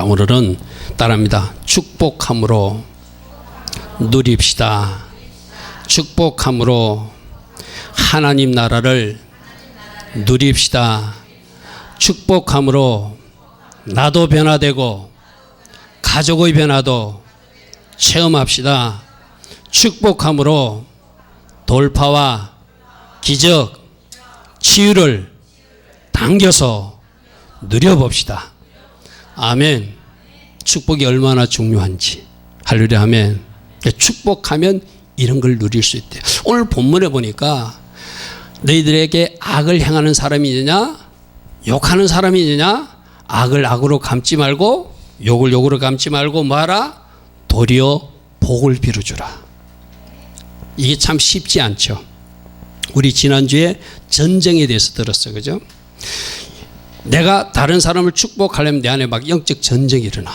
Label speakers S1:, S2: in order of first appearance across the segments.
S1: 자, 오늘은 따라합니다. 축복함으로 누립시다. 축복함으로 하나님 나라를 누립시다. 축복함으로 나도 변화되고 가족의 변화도 체험합시다. 축복함으로 돌파와 기적, 치유를 당겨서 누려봅시다. 아멘. 축복이 얼마나 중요한지. 할렐루야. 아멘. 축복하면 이런 걸 누릴 수 있대요. 오늘 본문에 보니까 너희들에게 악을 행하는 사람이 있느냐, 욕하는 사람이 있느냐, 악을 악으로 감지 말고 욕을 욕으로 감지 말고 뭐하라? 도리어 복을 빌어주라. 이게 참 쉽지 않죠. 우리 지난주에 전쟁에 대해서 들었어요. 그죠? 내가 다른 사람을 축복하려면 내 안에 막 영적 전쟁이 일어나.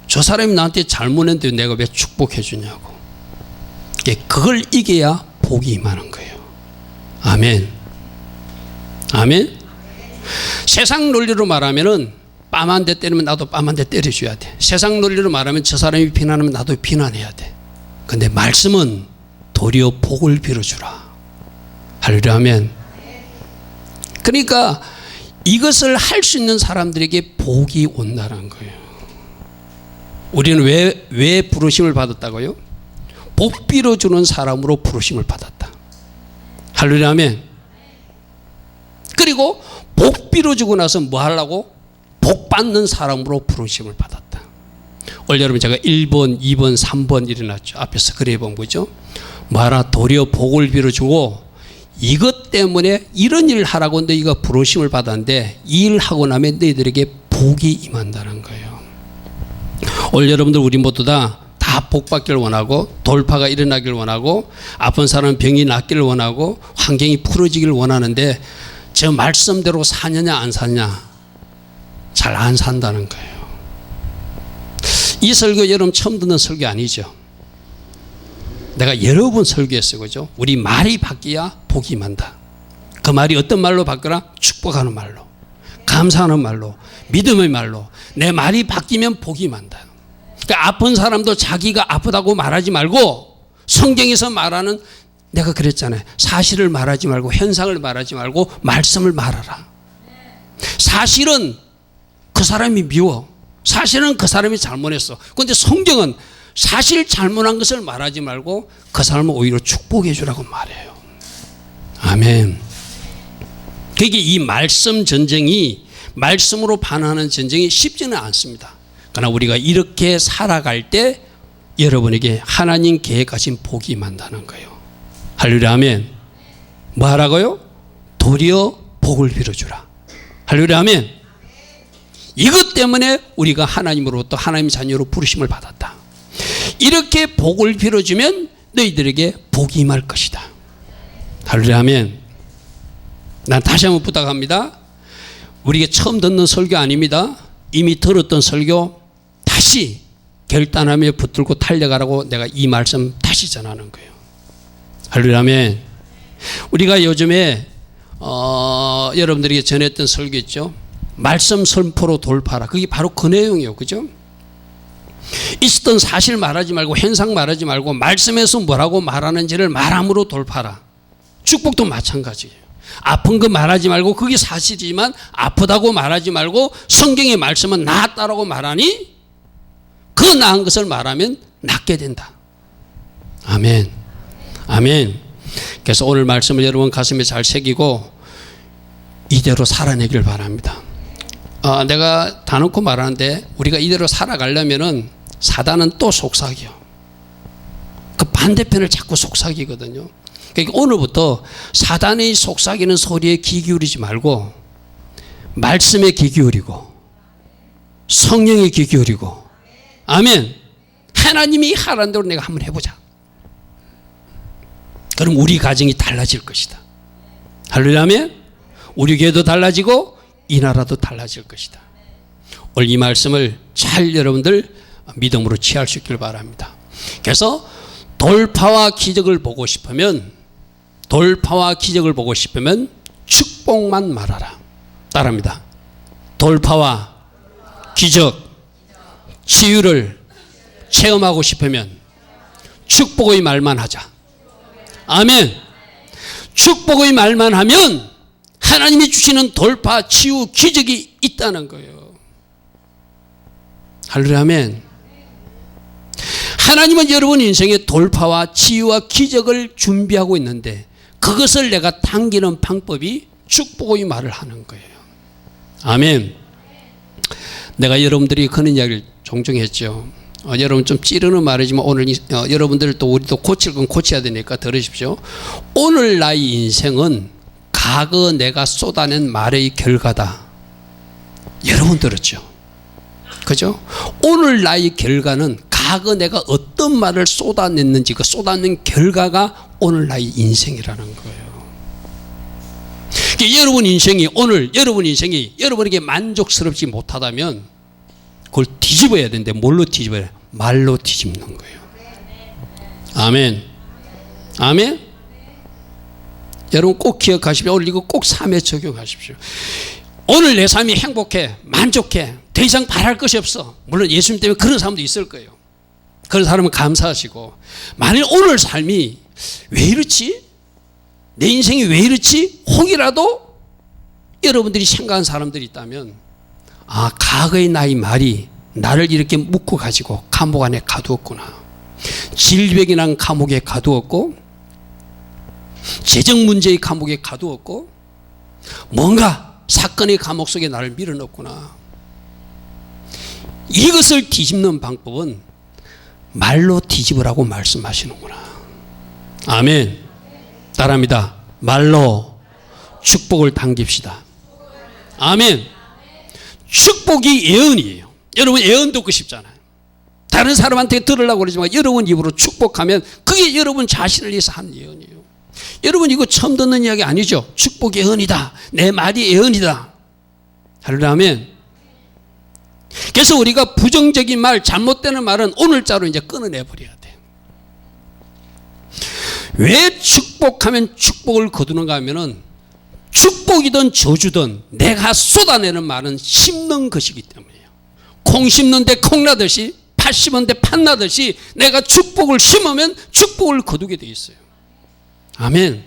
S1: 저 사람이 나한테 잘못했는데 내가 왜 축복해 주냐고. 그걸 이겨야 복이 임하는 거예요. 아멘. 아멘. 세상 논리로 말하면은 뺨 한 대 때리면 나도 뺨 한 대 때려줘야 돼. 세상 논리로 말하면 저 사람이 비난하면 나도 비난해야 돼. 근데 말씀은 도리어 복을 빌어주라. 할렐루야. 아멘. 그러니까 이것을 할 수 있는 사람들에게 복이 온다는 거예요. 우리는 왜 부르심을 받았다고요? 복 빌어주는 사람으로 부르심을 받았다. 할렐루야. 아멘. 그리고 복 빌어주고 나서 뭐 하려고? 복 받는 사람으로 부르심을 받았다. 오늘 여러분 제가 1번, 2번, 3번 일어났죠. 앞에서 그래 본 거죠. 뭐하라? 도리어 복을 빌어주고 이것 때문에 이런 일을 하라고 너희가 부르심을 받았는데 이 일을 하고 나면 너희들에게 복이 임한다는 거예요. 오늘 여러분들 우리 모두 다 복 받기를 원하고 돌파가 일어나기를 원하고 아픈 사람 병이 낫기를 원하고 환경이 풀어지기를 원하는데 저 말씀대로 사느냐 안 사느냐 잘 안 산다는 거예요. 이 설교 여러분 처음 듣는 설교 아니죠? 내가 여러 번 설교했어요. 그죠? 우리 말이 바뀌어야 복이 임한다. 그 말이 어떤 말로 바뀌라? 축복하는 말로, 감사하는 말로, 믿음의 말로. 내 말이 바뀌면 복이 임한다. 그러니까 아픈 사람도 자기가 아프다고 말하지 말고 성경에서 말하는, 내가 그랬잖아요. 사실을 말하지 말고 현상을 말하지 말고 말씀을 말하라. 사실은 그 사람이 미워. 사실은 그 사람이 잘못했어. 그런데 성경은 사실 잘못한 것을 말하지 말고 그 사람을 오히려 축복해 주라고 말해요. 아멘. 그게 이 말씀 전쟁이, 말씀으로 반하는 전쟁이 쉽지는 않습니다. 그러나 우리가 이렇게 살아갈 때 여러분에게 하나님 계획하신 복이 임한다는 거예요. 할렐루야. 아멘. 뭐 하라고요? 도리어 복을 빌어주라. 할렐루야. 아멘. 이것 때문에 우리가 하나님으로부터 하나님의 자녀로 부르심을 받았다. 이렇게 복을 빌어주면 너희들에게 복이 임할 것이다. 할렐루야. 아멘. 난 다시 한번 부탁합니다. 우리가 처음 듣는 설교 아닙니다. 이미 들었던 설교 다시 결단하며 붙들고 달려가라고 내가 이 말씀 다시 전하는 거예요. 할렐루야. 아멘. 우리가 요즘에 여러분들에게 전했던 설교 있죠. 말씀 선포로 돌파라. 그게 바로 그 내용이에요. 그죠? 있었던 사실 말하지 말고 현상 말하지 말고 말씀에서 뭐라고 말하는지를 말함으로 돌파라. 축복도 마찬가지예요. 아픈 거 말하지 말고 그게 사실이지만 아프다고 말하지 말고 성경의 말씀은 나았다라고 말하니 그 나은 것을 말하면 낫게 된다. 아멘. 아멘. 그래서 오늘 말씀을 여러분 가슴에 잘 새기고 이대로 살아내길 바랍니다. 내가 다 놓고 말하는데 우리가 이대로 살아가려면은 사단은 또 속삭여. 그 반대편을 자꾸 속삭이거든요. 그러니까 오늘부터 사단의 속삭이는 소리에 귀 기울이지 말고 말씀에 귀 기울이고 성령에 귀 기울이고. 아멘. 하나님이 하라는 대로 내가 한번 해보자. 그럼 우리 가정이 달라질 것이다. 할렐루야. 아멘. 우리 교회도 달라지고 이 나라도 달라질 것이다. 오늘 이 말씀을 잘 여러분들 믿음으로 취할 수 있길 바랍니다. 그래서 돌파와 기적을 보고 싶으면 축복만 말하라. 따라합니다. 돌파와 기적, 치유를 체험하고 싶으면 축복의 말만 하자. 아멘. 축복의 말만 하면 하나님이 주시는 돌파, 치유, 기적이 있다는 거예요. 할렐루야. 아멘. 하나님은 여러분 인생에 돌파와 치유와 기적을 준비하고 있는데 그것을 내가 당기는 방법이 축복의 말을 하는 거예요. 아멘. 내가 여러분들이 그런 이야기를 종종 했죠. 여러분 좀 찌르는 말이지만 오늘 여러분들 또 우리도 고칠 건 고쳐야 되니까 들으십시오. 오늘 나의 인생은 과거 내가 쏟아낸 말의 결과다. 여러분 들었죠? 그죠? 오늘 나의 결과는 과거 내가 어떤 말을 쏟아냈는지 그 쏟아낸 결과가 오늘 나의 인생이라는 거예요. 여러분 인생이 오늘 여러분 인생이 여러분에게 만족스럽지 못하다면 그걸 뒤집어야 되는데 뭘로 뒤집어야 돼요? 말로 뒤집는 거예요. 아멘. 아멘. 여러분 꼭 기억하십시오. 오늘 이거 꼭 삶에 적용하십시오. 오늘 내 삶이 행복해, 만족해, 더 이상 바랄 것이 없어. 물론 예수님 때문에 그런 사람도 있을 거예요. 그런 사람은 감사하시고, 만일 오늘 삶이 왜 이렇지? 내 인생이 왜 이렇지? 혹이라도 여러분들이 생각한 사람들이 있다면 아, 과거의 나의 말이 나를 이렇게 묶고 가지고 감옥 안에 가두었구나. 질병이 난 감옥에 가두었고 재정 문제의 감옥에 가두었고 뭔가 사건의 감옥 속에 나를 밀어넣었구나. 이것을 뒤집는 방법은 말로 뒤집으라고 말씀하시는구나. 아멘. 따라합니다. 말로 축복을 당깁시다. 아멘. 축복이 예언이에요. 여러분 예언 듣고 싶잖아요. 다른 사람한테 들으려고 그러지만 여러분 입으로 축복하면 그게 여러분 자신을 위해서 한 예언이에요. 여러분 이거 처음 듣는 이야기 아니죠? 축복 예언이다. 내 말이 예언이다. 할렐루야. 아멘. 그래서 우리가 부정적인 말, 잘못되는 말은 오늘자로 이제 끊어내버려야 돼요. 왜 축복하면 축복을 거두는가 하면은 축복이든 저주든 내가 쏟아내는 말은 심는 것이기 때문이에요. 콩 심는데 콩 나듯이 팥 심는데 팥 나듯이 내가 축복을 심으면 축복을 거두게 돼 있어요. 아멘.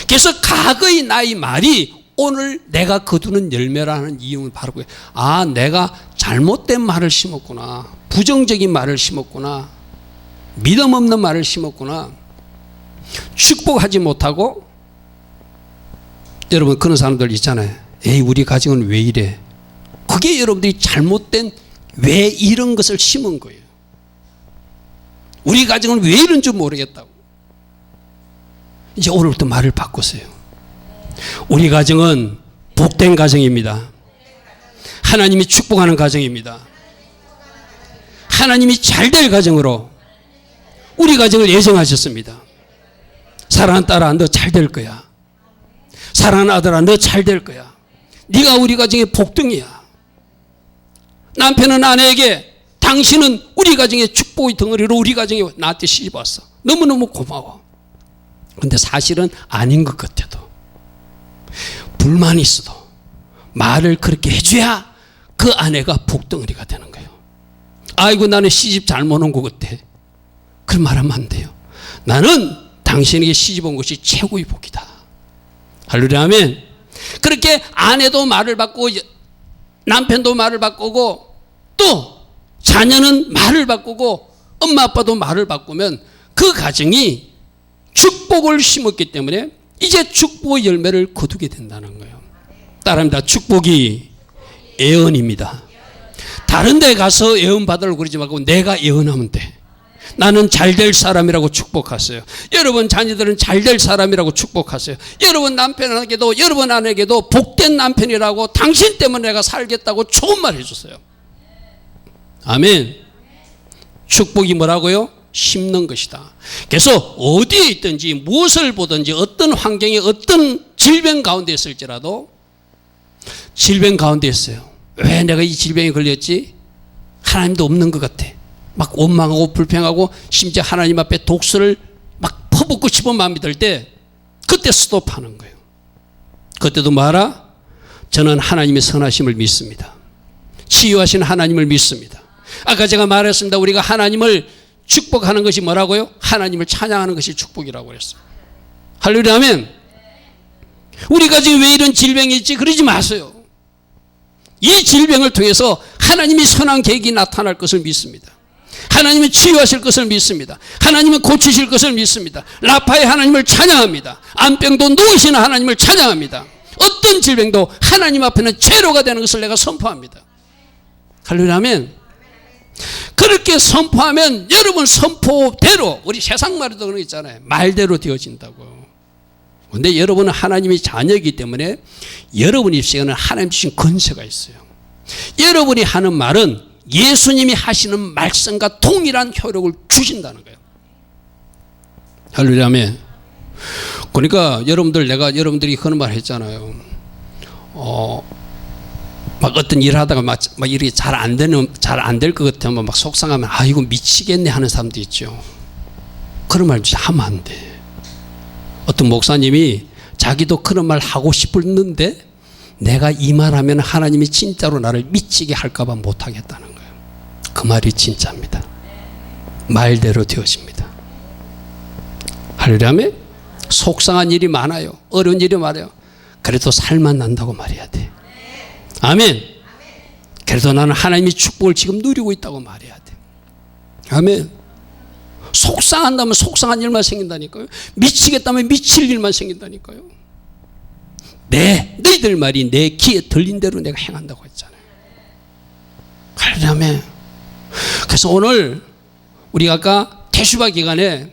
S1: 그래서 과거의 나의 말이 오늘 내가 거두는 열매라는 이유는 바로 그거예요. 아, 내가 잘못된 말을 심었구나. 부정적인 말을 심었구나. 믿음 없는 말을 심었구나. 축복하지 못하고 여러분 그런 사람들 있잖아요. 에이 우리 가정은 왜 이래. 그게 여러분들이 잘못된 왜 이런 것을 심은 거예요. 우리 가정은 왜 이런 줄 모르겠다고. 이제 오늘부터 말을 바꾸세요. 우리 가정은 복된 가정입니다. 하나님이 축복하는 가정입니다. 하나님이 잘될 가정으로 우리 가정을 예정하셨습니다. 사랑하는 딸아 너 잘될 거야. 사랑하는 아들아 너 잘될 거야. 네가 우리 가정의 복등이야. 남편은 아내에게 당신은 우리 가정의 축복의 덩어리로 우리 가정에 나한테 시집 왔어. 너무너무 고마워. 그런데 사실은 아닌 것 같아도 불만이 있어도 말을 그렇게 해줘야 그 아내가 복덩어리가 되는 거예요. 아이고 나는 시집 잘못 온 것 같아. 그런 말 하면 안 돼요. 나는 당신에게 시집 온 것이 최고의 복이다. 할렐루야. 아멘. 그렇게 아내도 말을 바꾸고 남편도 말을 바꾸고 또 자녀는 말을 바꾸고 엄마 아빠도 말을 바꾸면 그 가정이 축복을 심었기 때문에 이제 축복의 열매를 거두게 된다는 거예요. 따라합니다. 축복이 예언입니다. 다른 데 가서 예언 받으려고 그러지 말고 내가 예언하면 돼. 나는 잘될 사람이라고 축복하세요. 여러분 자녀들은 잘될 사람이라고 축복하세요. 여러분 남편에게도 여러분 아내에게도 복된 남편이라고 당신 때문에 내가 살겠다고 좋은 말 해주세요. 아멘. 축복이 뭐라고요? 심는 것이다. 그래서 어디에 있든지 무엇을 보든지 어떤 환경에 어떤 질병 가운데 있을지라도 질병 가운데 있어요. 왜 내가 이 질병에 걸렸지? 하나님도 없는 것 같아. 막 원망하고 불평하고 심지어 하나님 앞에 독수를 막 퍼붓고 싶은 마음이 들 때 그때 스톱하는 거예요. 그때도 말아 저는 하나님의 선하심을 믿습니다. 치유하신 하나님을 믿습니다. 아까 제가 말했습니다. 우리가 하나님을 축복하는 것이 뭐라고요? 하나님을 찬양하는 것이 축복이라고 그랬어요. 할렐루야 아멘. 우리가 지금 왜 이런 질병이 있지? 그러지 마세요. 이 질병을 통해서 하나님이 선한 계획이 나타날 것을 믿습니다. 하나님은 치유하실 것을 믿습니다. 하나님은 고치실 것을 믿습니다. 라파의 하나님을 찬양합니다. 암병도 누우시는 하나님을 찬양합니다. 어떤 질병도 하나님 앞에는 죄로가 되는 것을 내가 선포합니다. 할렐루야 아멘. 그렇게 선포하면 여러분 선포대로, 우리 세상 말에도 그런 거 있잖아요. 말대로 되어진다고요. 그런데 여러분은 하나님의 자녀이기 때문에 여러분 입시에는 하나님 주신 권세가 있어요. 여러분이 하는 말은 예수님이 하시는 말씀과 동일한 효력을 주신다는 거예요. 할렐루야 아멘. 그러니까 내가 여러분들이 그런 말 했잖아요. 막 어떤 일 하다가 막 이렇게 잘 안 될 것 같으면 막 속상하면 아 이거 미치겠네 하는 사람도 있죠. 그런 말 진짜 하면 안 돼. 어떤 목사님이 자기도 그런 말 하고 싶었는데 내가 이 말하면 하나님이 진짜로 나를 미치게 할까 봐 못 하겠다는 거예요. 그 말이 진짜입니다. 말대로 되어집니다. 할렐루야 아멘. 속상한 일이 많아요. 어려운 일이 많아요. 그래도 살만 난다고 말해야 돼. 아멘. 그래도 나는 하나님의 축복을 지금 누리고 있다고 말해야 돼. 아멘. 속상한다면 속상한 일만 생긴다니까요. 미치겠다면 미칠 일만 생긴다니까요. 너희들 말이 내 귀에 들린 대로 내가 행한다고 했잖아요. 그러면 그래서 오늘 우리가 아까 태슈바 기간에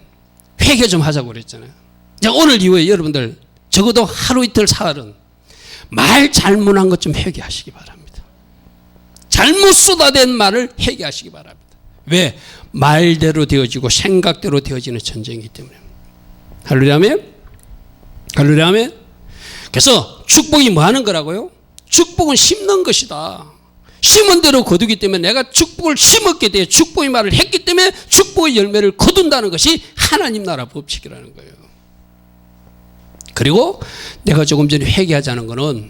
S1: 회개 좀 하자고 그랬잖아요. 오늘 이후에 여러분들 적어도 하루 이틀 사흘은 말 잘못한 것 좀 회개하시기 바랍니다. 잘못 쏟아낸 말을 회개하시기 바랍니다. 왜? 말대로 되어지고 생각대로 되어지는 전쟁이기 때문에. 할렐루야 아멘. 할렐루야 아멘. 그래서 축복이 뭐 하는 거라고요? 축복은 심는 것이다. 심은 대로 거두기 때문에 내가 축복을 심었게 돼 축복의 말을 했기 때문에 축복의 열매를 거둔다는 것이 하나님 나라 법칙이라는 거예요. 그리고 내가 조금 전에 회개하자는 거는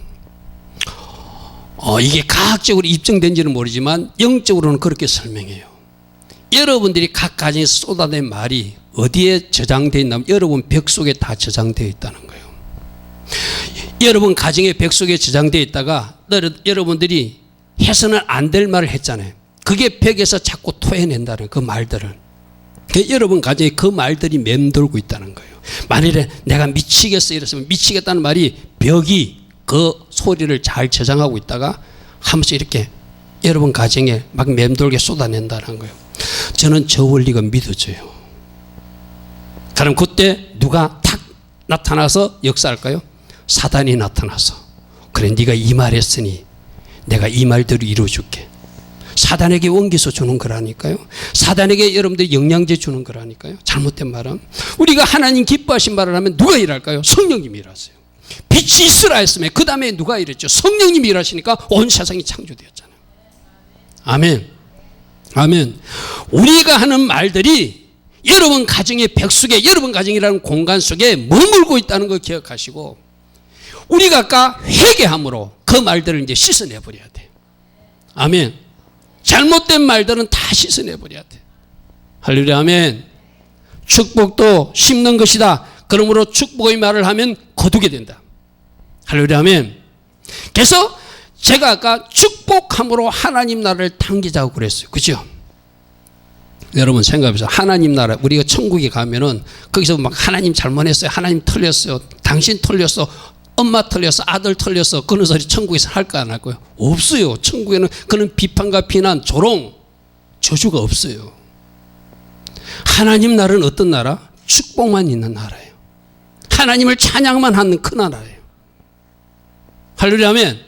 S1: 이게 과학적으로 입증된지는 모르지만 영적으로는 그렇게 설명해요. 여러분들이 각 가정에서 쏟아낸 말이 어디에 저장되어 있냐면 여러분 벽 속에 다 저장되어 있다는 거예요. 여러분 가정의 벽 속에 저장되어 있다가 여러분들이 해서는 안 될 말을 했잖아요. 그게 벽에서 자꾸 토해낸다는 그 말들을. 여러분 가정에 그 말들이 맴돌고 있다는 거예요. 만일에 내가 미치겠어 이랬으면 미치겠다는 말이 벽이 그 소리를 잘 저장하고 있다가 한 번씩 이렇게 여러분 가정에 막 맴돌게 쏟아낸다는 거예요. 저는 저 원리가 믿어져요. 그럼 그때 누가 탁 나타나서 역사할까요? 사단이 나타나서 그래 네가 이 말했으니 내가 이 말대로 이루어줄게. 사단에게 원기서 주는 거라니까요. 사단에게 여러분들이 영양제 주는 거라니까요. 잘못된 말은. 우리가 하나님 기뻐하신 말을 하면 누가 일할까요? 성령님이 일하세요. 빛이 있으라 했으면 그 다음에 누가 일했죠? 성령님이 일하시니까 온 세상이 창조되었잖아요. 아멘. 아멘. 우리가 하는 말들이 여러분 가정의 벽 속에 여러분 가정이라는 공간 속에 머물고 있다는 걸 기억하시고 우리가 아까 회개함으로 그 말들을 이제 씻어내버려야 돼. 아멘. 잘못된 말들은 다 씻어내버려야 돼. 할렐루야 아멘. 축복도 심는 것이다. 그러므로 축복의 말을 하면 거두게 된다. 할렐루야 아멘. 그래서 제가 아까 축복함으로 하나님 나라를 당기자고 그랬어요. 그죠? 여러분 생각해보세요. 하나님 나라 우리가 천국에 가면은 거기서 막 하나님 잘못했어요. 하나님 틀렸어요. 당신 틀렸어. 엄마 틀렸어. 아들 틀렸어. 그런 소리 천국에서 할까 안 할까요? 없어요. 천국에는 그런 비판과 비난, 조롱, 저주가 없어요. 하나님 나라는 어떤 나라? 축복만 있는 나라예요. 하나님을 찬양만 하는 그 나라예요. 할렐루야 아멘.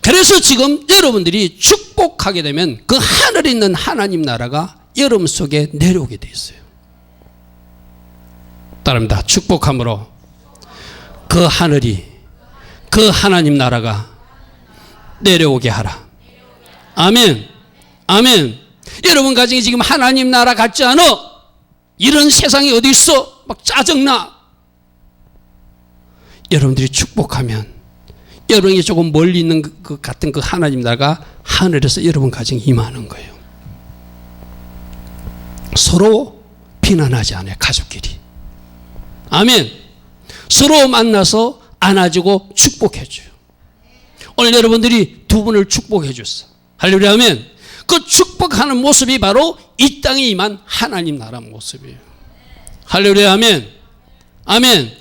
S1: 그래서 지금 여러분들이 축복하게 되면 그 하늘에 있는 하나님 나라가 여러분 속에 내려오게 돼 있어요. 따릅니다. 축복함으로 그 하늘이 그 하나님 나라가 내려오게 하라. 아멘. 아멘. 여러분 가정에 지금 하나님 나라 같지 않아? 이런 세상이 어디 있어? 막 짜증나. 여러분들이 축복하면 여러분이 조금 멀리 있는 그 같은 그 하나님 나라가 하늘에서 여러분 가정에 임하는 거예요. 서로 비난하지 않아요. 가족끼리. 아멘. 서로 만나서 안아주고 축복해줘요. 오늘 여러분들이 두 분을 축복해 줬어. 할렐루야. 아멘. 그 축복하는 모습이 바로 이 땅에 임한 하나님 나라 모습이에요. 할렐루야. 아멘. 아멘.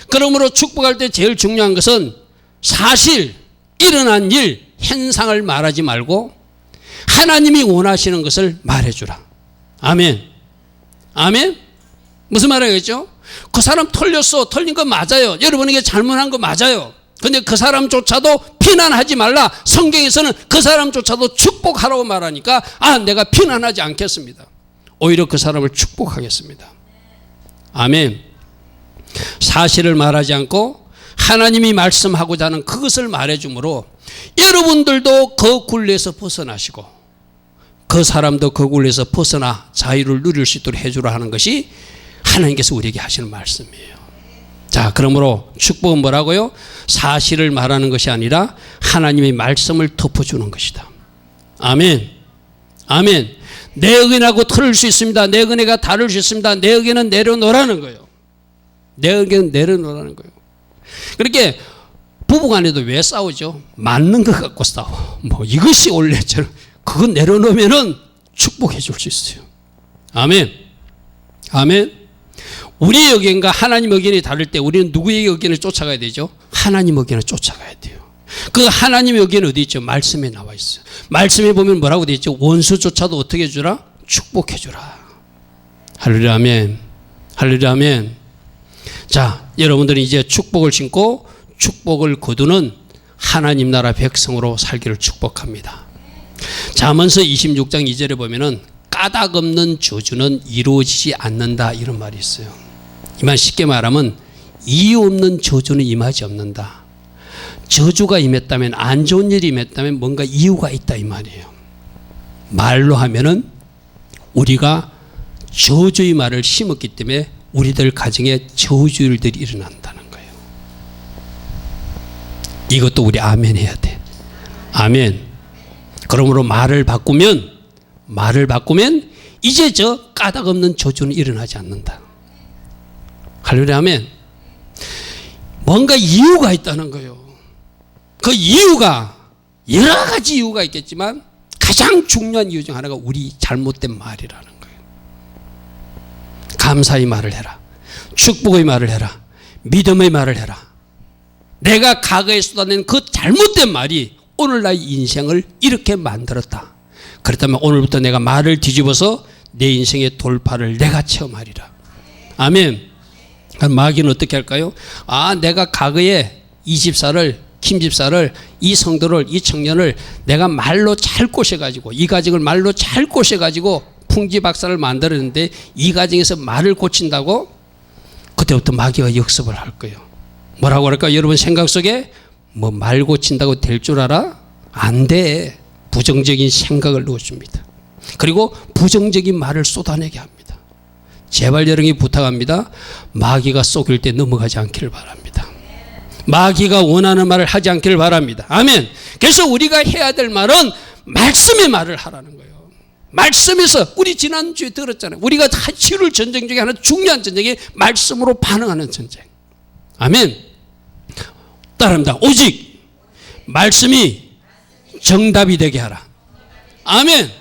S1: 그러므로 축복할 때 제일 중요한 것은 사실 일어난 일, 현상을 말하지 말고 하나님이 원하시는 것을 말해주라. 아멘. 아멘. 무슨 말이겠죠? 그 사람 털렸어. 털린 거 맞아요. 여러분에게 잘못한 거 맞아요. 근데 그 사람조차도 비난하지 말라. 성경에서는 그 사람조차도 축복하라고 말하니까 내가 비난하지 않겠습니다. 오히려 그 사람을 축복하겠습니다. 아멘. 사실을 말하지 않고 하나님이 말씀하고자 하는 그것을 말해주므로 여러분들도 그 굴레에서 벗어나시고 그 사람도 그 굴레에서 벗어나 자유를 누릴 수 있도록 해주라 하는 것이 하나님께서 우리에게 하시는 말씀이에요. 자, 그러므로 축복은 뭐라고요? 사실을 말하는 것이 아니라 하나님의 말씀을 덮어주는 것이다. 아멘. 아멘. 내 의견하고 틀을 수 있습니다. 내 의견가 다를 수 있습니다. 내 의견은 내려놓으라는 거예요. 내 의견은 내려놓으라는 거예요. 그렇게 부부간에도 왜 싸우죠? 맞는 것 갖고 싸워. 뭐 이것이 원래처럼 그거 내려놓으면은 축복해 줄 수 있어요. 아멘. 아멘. 우리의 의견과 하나님 의견이 다를 때 우리는 누구의 의견을 쫓아가야 되죠? 하나님 의견을 쫓아가야 돼요. 그 하나님의 의견은 어디 있죠? 말씀에 나와 있어요. 말씀에 보면 뭐라고 되어 있죠? 원수조차도 어떻게 해주라? 축복해 주라. 할렐루야. 아멘. 할렐루야. 아멘. 자, 여러분들은 이제 축복을 신고 축복을 거두는 하나님 나라 백성으로 살기를 축복합니다. 잠언서 26장 2절에 보면은 까닭 없는 저주는 이루어지지 않는다 이런 말이 있어요. 이 말 쉽게 말하면 이유 없는 저주는 임하지 않는다. 저주가 임했다면, 안 좋은 일이 임했다면 뭔가 이유가 있다 이 말이에요. 말로 하면은 우리가 저주의 말을 심었기 때문에 우리들 가정에 저주일들이 일어난다는 거예요. 이것도 우리 아멘 해야 돼. 아멘. 그러므로 말을 바꾸면 이제 저 까닭 없는 저주는 일어나지 않는다. 할렐루야. 아멘. 뭔가 이유가 있다는 거예요. 그 이유가 여러 가지 이유가 있겠지만 가장 중요한 이유 중 하나가 우리 잘못된 말이라는 거예요. 감사의 말을 해라. 축복의 말을 해라. 믿음의 말을 해라. 내가 과거에 쏟아낸 그 잘못된 말이 오늘 나의 인생을 이렇게 만들었다. 그렇다면 오늘부터 내가 말을 뒤집어서 내 인생의 돌파를 내가 체험하리라. 아멘. 마귀는 어떻게 할까요? 내가 과거에 이 집사를, 김 집사를, 이 성도를, 이 청년을 내가 말로 잘 꼬셔가지고 이 가정을 말로 잘 꼬셔가지고 풍지박산을 만들었는데 이 가정에서 말을 고친다고 그때부터 마귀가 역습을 할 거예요. 뭐라고 할까요? 여러분 생각 속에 뭐 말 고친다고 될 줄 알아? 안 돼. 부정적인 생각을 넣어줍니다. 그리고 부정적인 말을 쏟아내게 합니다. 제발 여러분이 부탁합니다. 마귀가 쏘길 때 넘어가지 않기를 바랍니다. 마귀가 원하는 말을 하지 않기를 바랍니다. 아멘. 그래서 우리가 해야 될 말은 말씀의 말을 하라는 거예요. 말씀에서 우리 지난주에 들었잖아요. 우리가 치룰 전쟁 중에 하나 중요한 전쟁이 말씀으로 반응하는 전쟁. 아멘. 따라합니다. 오직 말씀이 정답이 되게 하라. 아멘.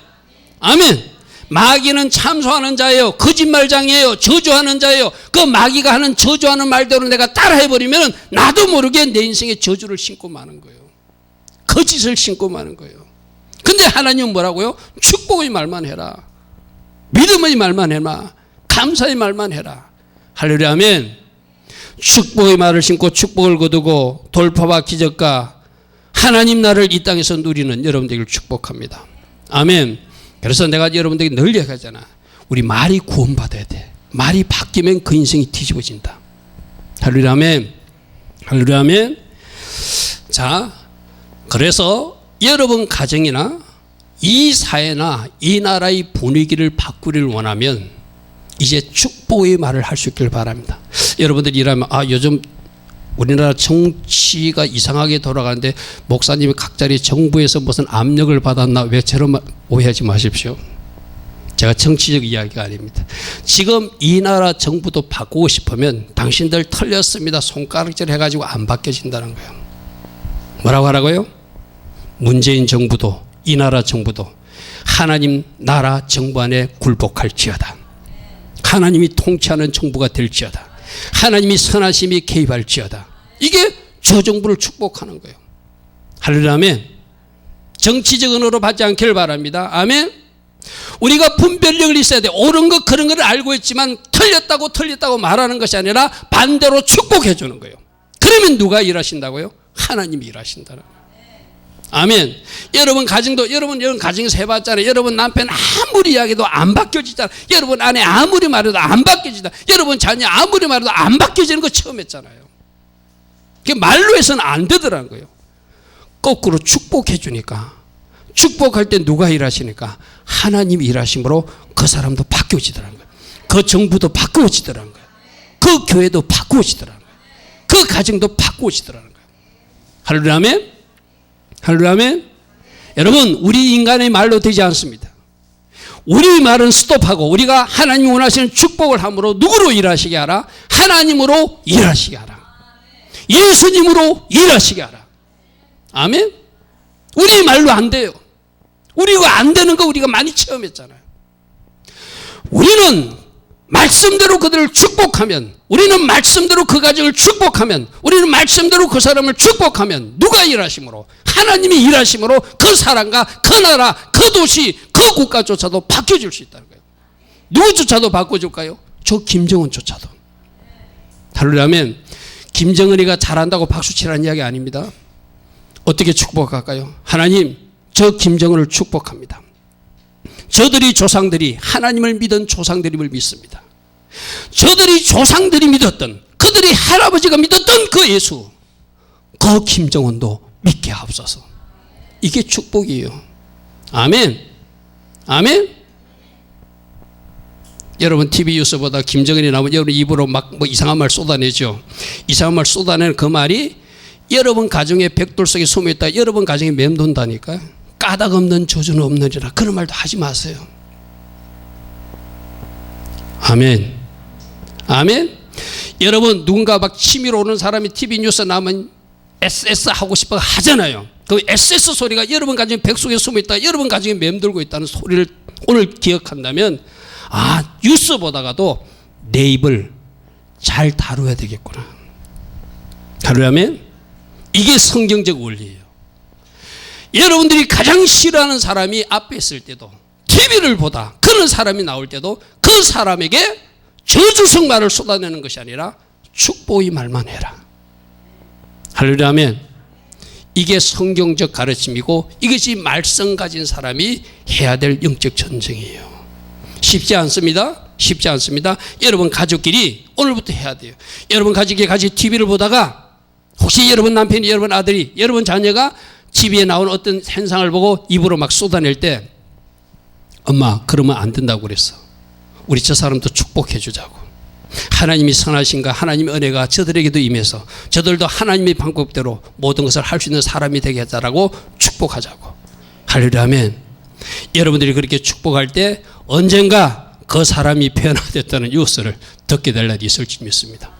S1: 아멘. 마귀는 참소하는 자예요. 거짓말장이에요. 저주하는 자예요. 그 마귀가 하는 저주하는 말대로 내가 따라해버리면 나도 모르게 내 인생에 저주를 신고 마는 거예요. 거짓을 신고 마는 거예요. 근데 하나님은 뭐라고요? 축복의 말만 해라. 믿음의 말만 해라. 감사의 말만 해라. 할렐루야. 아멘. 축복의 말을 신고 축복을 거두고 돌파와 기적과 하나님 나라를 이 땅에서 누리는 여러분들을 축복합니다. 아멘. 그래서 내가 여러분들에게 늘 얘기하잖아. 우리 말이 구원받아야 돼. 말이 바뀌면 그 인생이 뒤집어진다. 할렐루야. 아멘. 할렐루야. 아멘. 자, 그래서 여러분 가정이나 이 사회나 이 나라의 분위기를 바꾸기를 원하면 이제 축복의 말을 할 수 있길 바랍니다. 여러분들이 일하면 요즘 우리나라 정치가 이상하게 돌아가는데 목사님이 각자리 정부에서 무슨 압력을 받았나 왜처럼 오해하지 마십시오. 제가 정치적 이야기가 아닙니다. 지금 이 나라 정부도 바꾸고 싶으면 당신들 틀렸습니다. 손가락질 해가지고 안 바뀌어진다는 거예요. 뭐라고 하라고요? 문재인 정부도 이 나라 정부도 하나님 나라 정부 안에 굴복할지어다. 하나님이 통치하는 정부가 될지어다. 하나님이 선하심이 개입할지어다. 이게 저 정부를 축복하는 거예요. 할렐루야 아멘. 정치적 언어로 받지 않기를 바랍니다. 아멘. 우리가 분별력을 있어야 돼. 옳은 것 그런 걸 알고 있지만 틀렸다고 말하는 것이 아니라 반대로 축복해 주는 거예요. 그러면 누가 일하신다고요? 하나님이 일하신다는 거예요. 아멘. 여러분 가정도 여러분 가정에서 해봤잖아요. 여러분 남편 아무리 이야기해도 안 바뀌어지잖아요. 여러분 아내 아무리 말해도 안 바뀌어지잖아요. 여러분 자녀 아무리 말해도 안 바뀌어지는 거 처음 했잖아요. 그게 말로 해서는 안 되더라는 거예요. 거꾸로 축복해 주니까, 축복할 때 누가 일하시니까 하나님이 일하심으로 그 사람도 바뀌어지더라는 거예요. 그 정부도 바꾸어지더라는 거예요. 그 교회도 바꾸어지더라는 거예요. 그 가정도 바꾸어지더라는 거예요. 할렐루야 아멘. 할렐루야 아멘. 여러분 우리 인간의 말로 되지 않습니다. 우리 말은 스톱하고 우리가 하나님이 원하시는 축복을 함으로 누구로 일하시게 하라? 하나님으로 일하시게 하라. 예수님으로 일하시게 하라. 아멘. 우리 말로 안 돼요. 우리가 안 되는 거 우리가 많이 체험했잖아요. 우리는 말씀대로 그들을 축복하면, 우리는 말씀대로 그 가정을 축복하면, 우리는 말씀대로 그 사람을 축복하면 누가 일하심으로? 하나님이 일하심으로 그 사람과 그 나라, 그 도시, 그 국가조차도 바뀌어질 수 있다는 거예요. 누구조차도 바꿔줄까요? 저 김정은조차도. 할렐루야 아멘. 김정은이가 잘한다고 박수치라는 이야기 아닙니다. 어떻게 축복할까요? 하나님, 저 김정은을 축복합니다. 저들이 조상들이 하나님을 믿은 조상들임을 믿습니다. 저들이 조상들이 믿었던, 그들이 할아버지가 믿었던 그 예수, 그 김정은도 믿게 하옵소서. 이게 축복이에요. 아멘. 아멘. 여러분 TV 뉴스보다 김정은이 나오면 여러분 입으로 막 뭐 이상한 말 쏟아내죠. 이상한 말 쏟아내는 그 말이 여러분 가정에 벽돌 속에 숨어있다 여러분 가정에 맴돈다니까요. 까닭 없는 저주는 없느니라. 그런 말도 하지 마세요. 아멘. 아멘. 여러분 누군가 막 치밀어 오는 사람이 TV 뉴스 나오면 SS 하고 싶어 하잖아요. 그 SS 소리가 여러분 가정에 벽 속에 숨어있다 여러분 가정에 맴돌고 있다는 소리를 오늘 기억한다면, 아, 뉴스 보다가도 내 입을 잘 다루어야 되겠구나. 다루려면 이게 성경적 원리예요. 여러분들이 가장 싫어하는 사람이 앞에 있을 때도, TV를 보다 그런 사람이 나올 때도 그 사람에게 저주성 말을 쏟아내는 것이 아니라 축복의 말만 해라. 할렐루야 아멘. 이게 성경적 가르침이고 이것이 말씀 가진 사람이 해야 될 영적 전쟁이에요. 쉽지 않습니다. 쉽지 않습니다. 여러분 가족끼리 오늘부터 해야 돼요. 여러분 가족끼리 같이 TV를 보다가 혹시 여러분 남편이, 여러분 아들이, 여러분 자녀가 TV에 나온 어떤 현상을 보고 입으로 막 쏟아낼 때, 엄마 그러면 안 된다고 그랬어. 우리 저 사람도 축복해 주자고. 하나님이 선하신가, 하나님의 은혜가 저들에게도 임해서 저들도 하나님의 방법대로 모든 것을 할 수 있는 사람이 되게 하자라고 축복하자고. 할렐루야 아멘. 여러분들이 그렇게 축복할 때 언젠가 그 사람이 변화됐다는 뉴스를 듣게 될 날이 있을지 믿습니다.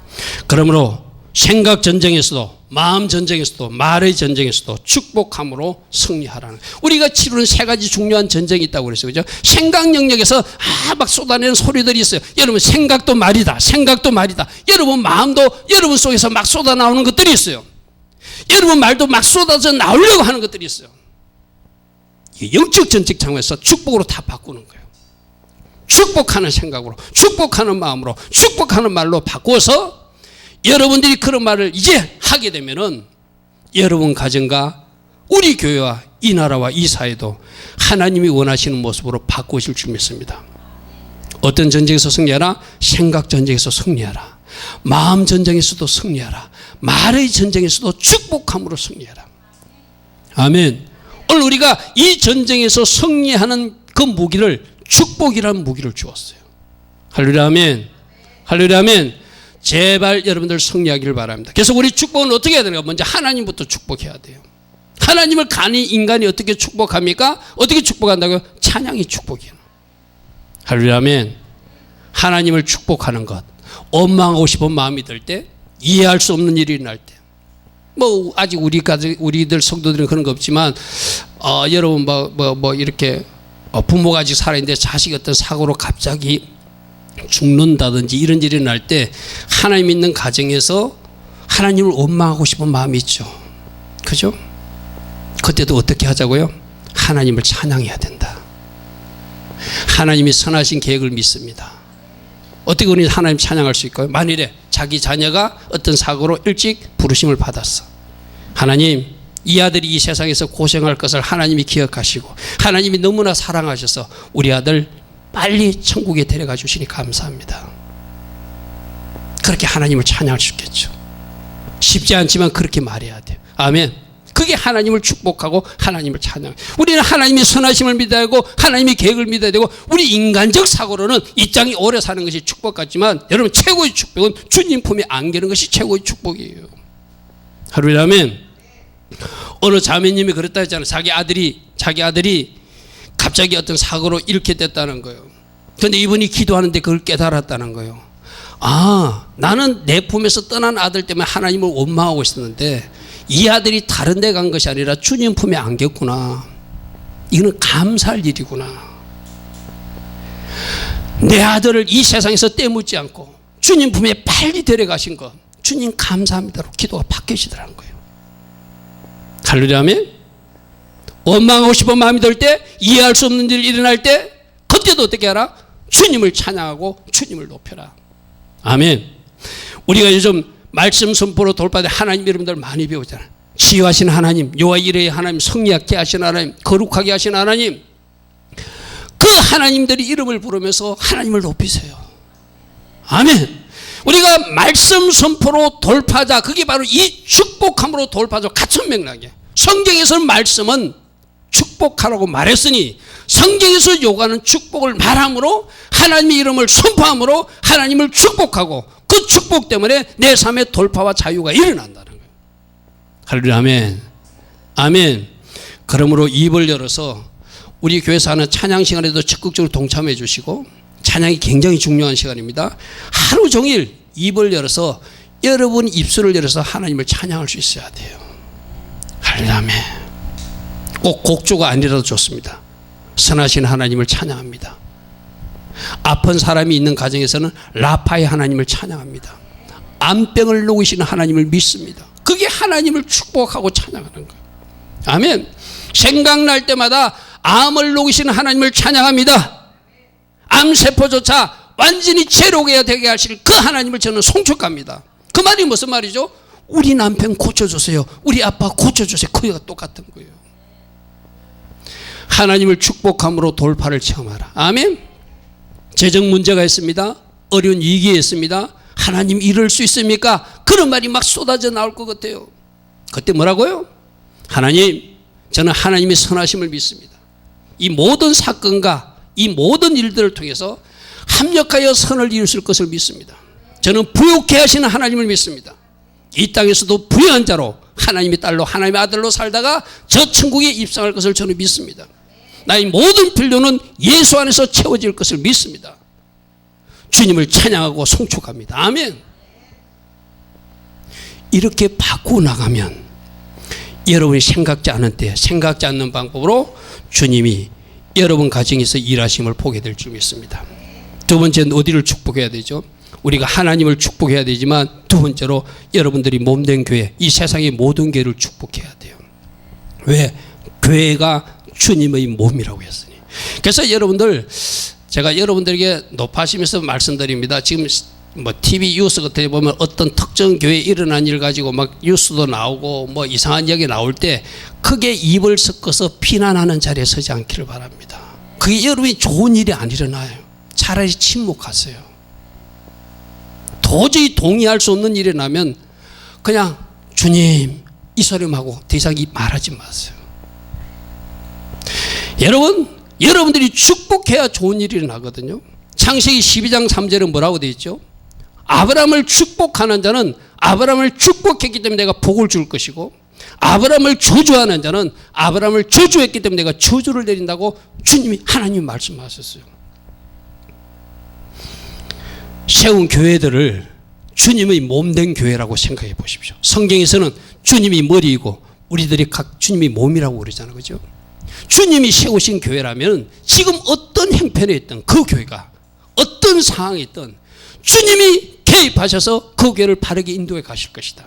S1: 그러므로 생각 전쟁에서도, 마음 전쟁에서도, 말의 전쟁에서도 축복함으로 승리하라는, 우리가 치르는 세 가지 중요한 전쟁이 있다고 그랬어요. 그죠? 생각 영역에서 막 쏟아내는 소리들이 있어요. 여러분 생각도 말이다. 생각도 말이다. 여러분 마음도 여러분 속에서 막 쏟아 나오는 것들이 있어요. 여러분 말도 막 쏟아져 나오려고 하는 것들이 있어요. 영적 전쟁 장에서 축복으로 다 바꾸는 거예요. 축복하는 생각으로, 축복하는 마음으로, 축복하는 말로 바꿔서 여러분들이 그런 말을 이제 하게 되면은 여러분 가정과 우리 교회와 이 나라와 이 사회도 하나님이 원하시는 모습으로 바꾸실 줄 믿습니다. 어떤 전쟁에서 승리하라? 생각 전쟁에서 승리하라. 마음 전쟁에서도 승리하라. 말의 전쟁에서도 축복함으로 승리하라. 아멘. 오늘 우리가 이 전쟁에서 승리하는 그 무기를 축복이라는 무기를 주었어요. 할렐루야 아멘. 할렐루야 아멘. 제발 여러분들 승리하기를 바랍니다. 그래서 우리 축복은 어떻게 해야 되는가? 먼저 하나님부터 축복해야 돼요. 하나님을 간이 인간이 어떻게 축복합니까? 어떻게 축복한다고요? 찬양이 축복이에요. 할렐루야 아멘. 하나님을 축복하는 것, 원망하고 싶은 마음이 들 때, 이해할 수 없는 일이 날 때, 뭐 아직 우리들 성도들은 그런 거 없지만 여러분 이렇게 부모가 아직 살아있는데 자식이 어떤 사고로 갑자기 죽는다든지 이런 일이 날 때 하나님 있는 가정에서 하나님을 원망하고 싶은 마음이 있죠. 그죠? 그때도 어떻게 하자고요? 하나님을 찬양해야 된다. 하나님이 선하신 계획을 믿습니다. 어떻게 우리 하나님 찬양할 수 있을까요? 만일에 자기 자녀가 어떤 사고로 일찍 부르심을 받았어. 하나님, 이 아들이 이 세상에서 고생할 것을 하나님이 기억하시고 하나님이 너무나 사랑하셔서 우리 아들 빨리 천국에 데려가 주시니 감사합니다. 그렇게 하나님을 찬양할 수 있겠죠. 쉽지 않지만 그렇게 말해야 돼요. 아멘. 그게 하나님을 축복하고 하나님을 찬양. 우리는 하나님의 선하심을 믿어야 하고 하나님의 계획을 믿어야 되고, 우리 인간적 사고로는 이 땅이 오래 사는 것이 축복 같지만 여러분, 최고의 축복은 주님 품에 안기는 것이 최고의 축복이에요. 할렐루야 아멘. 어느 자매님이 그랬다 했잖아요. 자기 아들이 갑자기 어떤 사고로 잃게 됐다는 거예요. 그런데 이분이 기도하는데 그걸 깨달았다는 거예요. 아, 나는 내 품에서 떠난 아들 때문에 하나님을 원망하고 있었는데 이 아들이 다른 데 간 것이 아니라 주님 품에 안겼구나. 이거는 감사할 일이구나. 내 아들을 이 세상에서 떼묻지 않고 주님 품에 빨리 데려가신 것, 주님 감사합니다로 기도가 바뀌시더라는 거예요. 할렐루야 아멘. 원망하고 싶은 마음이 들 때, 이해할 수 없는 일이 일어날 때, 그때도 어떻게 하라? 주님을 찬양하고 주님을 높여라. 아멘. 우리가 요즘 말씀 선포로 돌파돼 하나님 이름들 많이 배우잖아요. 치유하신 하나님, 여호와 이레의 하나님, 성리하게 하신 하나님, 거룩하게 하신 하나님, 그 하나님들이 이름을 부르면서 하나님을 높이세요. 아멘. 우리가 말씀 선포로 돌파하자, 그게 바로 이 축복함으로 돌파하자. 같은 맥락이에요. 성경에서는 말씀은 축복하라고 말했으니 성경에서 요구하는 축복을 말함으로, 하나님의 이름을 선포함으로 하나님을 축복하고 그 축복 때문에 내 삶의 돌파와 자유가 일어난다는 거예요. 할렐루야 아멘. 아멘. 그러므로 입을 열어서 우리 교회에서 하는 찬양 시간에도 적극적으로 동참해 주시고, 찬양이 굉장히 중요한 시간입니다. 하루 종일 입을 열어서, 여러분 입술을 열어서 하나님을 찬양할 수 있어야 돼요. 할렐루야 아멘. 꼭 곡조가 아니라도 좋습니다. 선하신 하나님을 찬양합니다. 아픈 사람이 있는 가정에서는 라파의 하나님을 찬양합니다. 암병을 녹이시는 하나님을 믿습니다. 그게 하나님을 축복하고 찬양하는 거예요. 아멘. 생각날 때마다 암을 녹이시는 하나님을 찬양합니다. 암세포조차 완전히 제로가 되게 하실 그 하나님을 저는 송축합니다. 그 말이 무슨 말이죠? 우리 남편 고쳐주세요, 우리 아빠 고쳐주세요. 그거가 똑같은 거예요. 하나님을 축복함으로 돌파를 체험하라. 아멘. 재정 문제가 있습니다. 어려운 위기에 있습니다. 하나님 이럴 수 있습니까? 그런 말이 막 쏟아져 나올 것 같아요. 그때 뭐라고요? 하나님, 저는 하나님의 선하심을 믿습니다. 이 모든 사건과 이 모든 일들을 통해서 합력하여 선을 이루실 것을 믿습니다. 저는 부욕해 하시는 하나님을 믿습니다. 이 땅에서도 부유한 자로 하나님의 딸로 하나님의 아들로 살다가 저 천국에 입성할 것을 저는 믿습니다. 나의 모든 필요는 예수 안에서 채워질 것을 믿습니다. 주님을 찬양하고 송축합니다. 아멘. 이렇게 바꾸어 나가면 여러분이 생각지 않은 때, 생각지 않는 방법으로 주님이 여러분 가정에서 일하심을 보게 될 줄 믿습니다. 두 번째는 어디를 축복해야 되죠? 우리가 하나님을 축복해야 되지만 두 번째로 여러분들이 몸된 교회, 이 세상의 모든 교회를 축복해야 돼요. 왜? 교회가 주님의 몸이라고 했으니. 그래서 여러분들, 제가 여러분들에게 높아지면서 말씀드립니다. 지금 뭐 TV 뉴스 같은 데 보면 어떤 특정 교회에 일어난 일 가지고 막 뉴스도 나오고 뭐 이상한 이야기 나올 때 크게 입을 섞어서 비난하는 자리에 서지 않기를 바랍니다. 그게 여러분이 좋은 일이 안 일어나요. 차라리 침묵하세요. 도저히 동의할 수 없는 일이 나면 그냥 주님 이 소리하고 더 이상 말하지 마세요. 여러분들이 축복해야 좋은 일이 일어나거든요. 창세기 12장 3절은 뭐라고 되어 있죠? 아브라함을 축복하는 자는 아브라함을 축복했기 때문에 내가 복을 줄 것이고, 아브라함을 저주하는 자는 아브라함을 저주했기 때문에 내가 저주를 내린다고 주님이 하나님 말씀하셨어요. 세운 교회들을 주님의 몸된 교회라고 생각해 보십시오. 성경에서는 주님이 머리이고 우리들이 각 주님이 몸이라고 그러잖아요. 그죠? 주님이 세우신 교회라면 지금 어떤 형편에 있든 그 교회가 어떤 상황에 있든 주님이 개입하셔서 그 교회를 바르게 인도해 가실 것이다.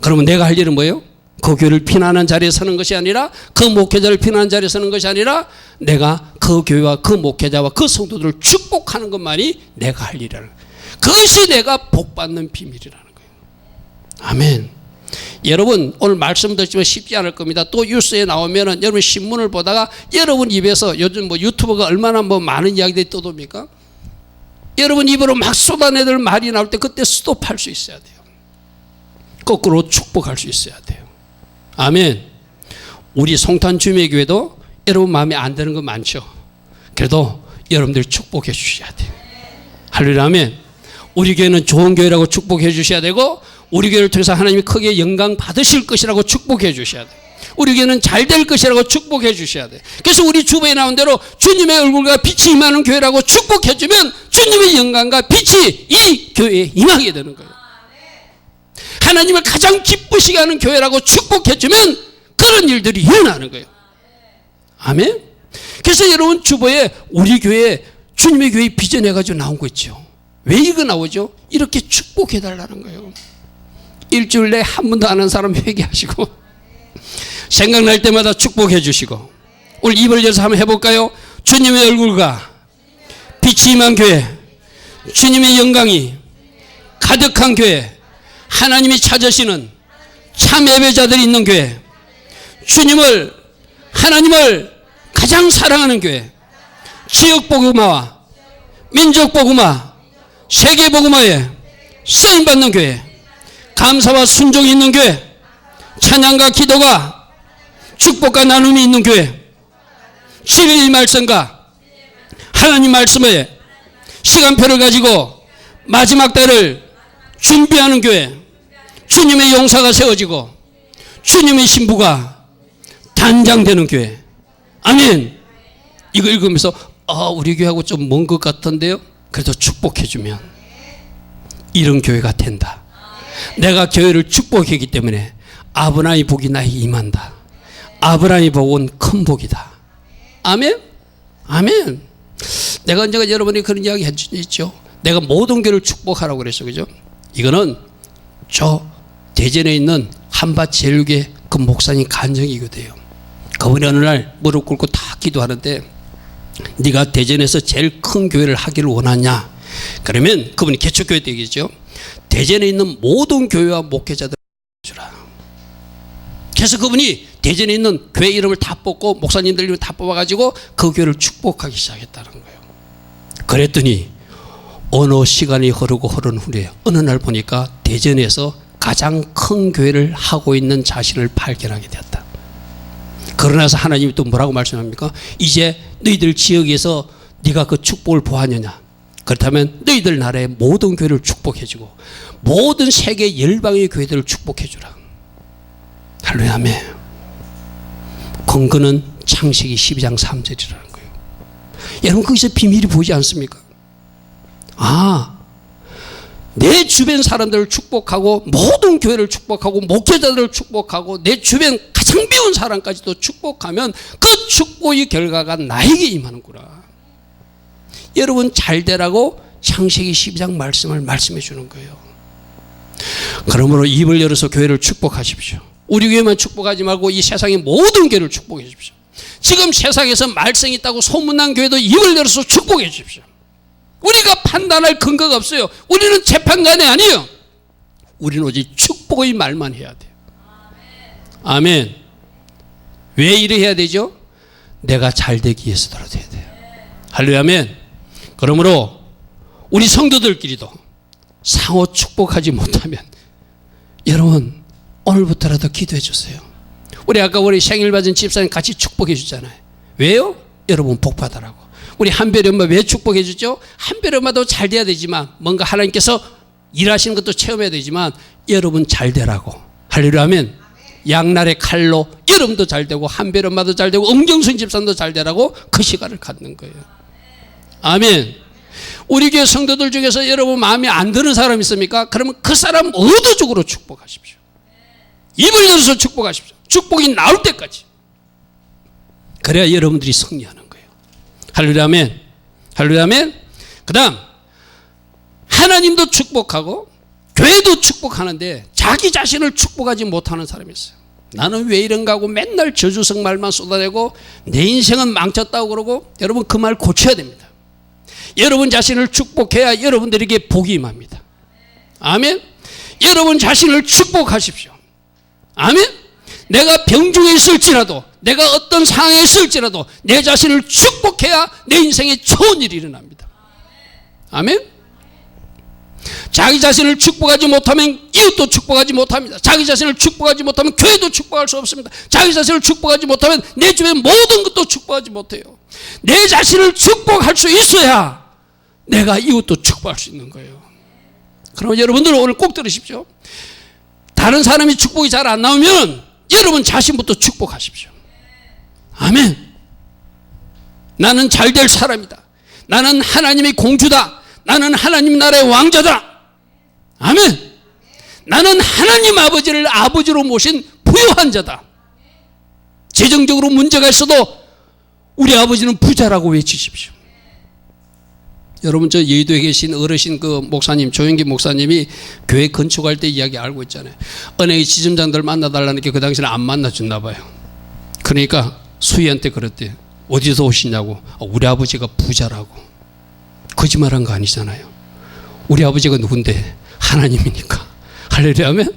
S1: 그러면 내가 할 일은 뭐예요? 그 교회를 비난하는 자리에 서는 것이 아니라, 그 목회자를 비난하는 자리에 서는 것이 아니라, 내가 그 교회와 그 목회자와 그 성도들을 축복하는 것만이 내가 할 일이라는 거예요. 그것이 내가 복받는 비밀이라는 거예요. 아멘. 여러분 오늘 말씀 듣지만 쉽지 않을 겁니다. 또 뉴스에 나오면은 여러분 신문을 보다가 여러분 입에서 요즘 뭐 유튜버가 얼마나 뭐 많은 이야기들이 떠돕니까? 여러분 입으로 막 쏟아내들 말이 나올 때 그때 스톱할 수 있어야 돼요. 거꾸로 축복할 수 있어야 돼요. 아멘. 우리 송탄 주미교회도 여러분 마음에 안 드는 거 많죠. 그래도 여러분들 축복해 주셔야 돼요. 할렐루야. 아멘. 우리 교회는 좋은 교회라고 축복해 주셔야 되고, 우리 교회를 통해서 하나님이 크게 영광 받으실 것이라고 축복해 주셔야 돼요. 우리 교회는 잘 될 것이라고 축복해 주셔야 돼요. 그래서 우리 주보에 나온 대로 주님의 얼굴과 빛이 임하는 교회라고 축복해 주면 주님의 영광과 빛이 이 교회에 임하게 되는 거예요. 하나님을 가장 기쁘시게 하는 교회라고 축복해 주면 그런 일들이 일어나는 거예요. 아멘. 그래서 여러분 주보에 우리 교회 주님의 교회 비전해가지고 나온 거 있죠. 왜 이거 나오죠? 이렇게 축복해 달라는 거예요. 일주일 내에 한 번도 안 한 사람 회개하시고 생각날 때마다 축복해 주시고, 오늘 입을 열어서 한번 해볼까요? 주님의 얼굴과 빛이 임한 교회, 주님의 영광이 가득한 교회, 하나님이 찾으시는 참 예배자들이 있는 교회, 주님을 하나님을 가장 사랑하는 교회, 지역 복음화와 민족 복음화, 세계 복음화에 쓰임 받는 교회, 감사와 순종이 있는 교회, 찬양과 기도가 축복과 나눔이 있는 교회, 진리의 말씀과 하나님 말씀에 시간표를 가지고 마지막 때를 준비하는 교회, 주님의 용사가 세워지고 주님의 신부가 단장되는 교회. 아멘. 이거 읽으면서 우리 교회하고 좀 먼 것 같은데요, 그래도 축복해 주면 이런 교회가 된다. 내가 교회를 축복했기 때문에 아브라함의 복이 나에게 임한다. 아브라함의 복은 큰 복이다. 아멘. 아멘. 내가 언제가 여러분이 그런 이야기 해주셨죠. 내가 모든 교회를 축복하라고 그랬어. 그죠? 이거는 저 대전에 있는 한밭제일교회 그 목사님 간증이거든요. 그분이 어느 날 무릎 꿇고 다 기도하는데, 네가 대전에서 제일 큰 교회를 하기를 원하냐? 그러면 그분이 개척교회 때 얘기했죠. 대전에 있는 모든 교회와 목회자들을 주라. 그래서 그분이 대전에 있는 교회 이름을 다 뽑고 목사님들 이름을 다 뽑아가지고 그 교회를 축복하기 시작했다는 거예요. 그랬더니 어느 시간이 흐르고 흐른 후에 어느 날 보니까 대전에서 가장 큰 교회를 하고 있는 자신을 발견하게 되었다. 그러나서 하나님이 또 뭐라고 말씀합니까? 이제 너희들 지역에서 네가 그 축복을 보았느냐? 그렇다면 너희들 나라의 모든 교회를 축복해주고 모든 세계 열방의 교회들을 축복해주라. 할렐루야. 아멘. 근거는 창세기 12장 3절이라는 거예요. 여러분 거기서 비밀이 보이지 않습니까? 내 주변 사람들을 축복하고 모든 교회를 축복하고 목회자들을 축복하고 내 주변 가장 미운 사람까지도 축복하면 그 축복의 결과가 나에게 임하는구나. 여러분 잘 되라고 창세기 12장 말씀을 말씀해 주는 거예요. 그러므로 입을 열어서 교회를 축복하십시오. 우리 교회만 축복하지 말고 이 세상의 모든 교회를 축복해 주십시오. 지금 세상에서 말썽이 있다고 소문난 교회도 입을 열어서 축복해 주십시오. 우리가 판단할 근거가 없어요. 우리는 재판관이 아니에요. 우리는 오직 축복의 말만 해야 돼요. 아멘. 왜 이래 해야 되죠? 내가 잘 되기 위해서라도 해야 돼요. 할렐루야. 아멘. 그러므로 우리 성도들끼리도 상호 축복하지 못하면 여러분 오늘부터라도 기도해 주세요. 우리 아까 우리 생일 맞은 집사님 같이 축복해 주잖아요. 왜요? 여러분 복 받으라고. 우리 한별이 엄마 왜 축복해 주죠? 한별이 엄마도 잘 돼야 되지만 뭔가 하나님께서 일하시는 것도 체험해야 되지만 여러분 잘 되라고. 할렐루야 하면 양날의 칼로 여러분도 잘 되고 한별이 엄마도 잘 되고 엄경순 집사님도 잘 되라고 그 시간을 갖는 거예요. 아멘. 우리 교회 성도들 중에서 여러분 마음에 안 드는 사람 있습니까? 그러면 그 사람 의도적으로 축복하십시오. 입을 열어서 축복하십시오. 축복이 나올 때까지. 그래야 여러분들이 승리하는 거예요. 할렐루야 아멘. 할렐루야 아멘. 그 다음 하나님도 축복하고 교회도 축복하는데 자기 자신을 축복하지 못하는 사람이 있어요. 나는 왜 이런가 하고 맨날 저주성 말만 쏟아내고 내 인생은 망쳤다고 그러고, 여러분 그 말 고쳐야 됩니다. 여러분 자신을 축복해야 여러분들에게 복이 임합니다. 아멘. 여러분 자신을 축복하십시오. 아멘. 내가 병중에 있을지라도, 내가 어떤 상황에 있을지라도 내 자신을 축복해야 내 인생에 좋은 일이 일어납니다. 아멘. 자기 자신을 축복하지 못하면 이웃도 축복하지 못합니다. 자기 자신을 축복하지 못하면 교회도 축복할 수 없습니다. 자기 자신을 축복하지 못하면 내 주변 모든 것도 축복하지 못해요. 내 자신을 축복할 수 있어야 내가 이웃도 축복할 수 있는 거예요. 그럼 여러분들 오늘 꼭 들으십시오. 다른 사람이 축복이 잘 안 나오면 여러분 자신부터 축복하십시오. 아멘. 나는 잘 될 사람이다. 나는 하나님의 공주다. 나는 하나님 나라의 왕자다. 아멘. 나는 하나님 아버지를 아버지로 모신 부유한 자다. 재정적으로 문제가 있어도 우리 아버지는 부자라고 외치십시오. 여러분 저 여의도에 계신 어르신 그 목사님, 조영기 목사님이 교회 건축할 때 이야기 알고 있잖아요. 은행의 지점장들 만나달라는 게 그 당시에는 안 만나줬나 봐요. 그러니까 수희한테 그랬대요. 어디서 오시냐고. 우리 아버지가 부자라고. 거짓말한 거 아니잖아요. 우리 아버지가 누군데? 하나님이니까. 할렐루야 하면.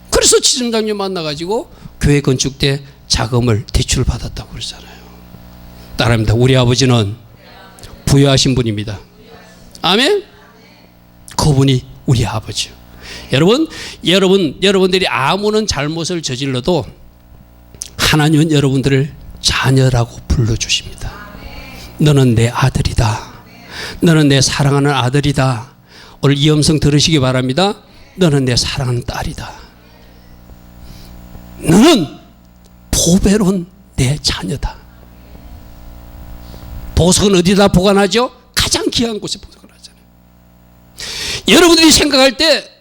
S1: 그래서 지점장님 만나가지고 교회 건축 때 자금을 대출을 받았다고 그러잖아요. 따라합니다. 우리 아버지는 부유하신 분입니다. 아멘. 그분이 우리 아버지요. 여러분들이 아무런 잘못을 저질러도 하나님은 여러분들을 자녀라고 불러주십니다. 너는 내 아들이다. 너는 내 사랑하는 아들이다. 오늘 이 음성 들으시기 바랍니다. 너는 내 사랑하는 딸이다. 너는 보배로운 내 자녀다. 보석은 어디다 보관하죠? 가장 귀한 곳에 보관하잖아요. 여러분들이 생각할 때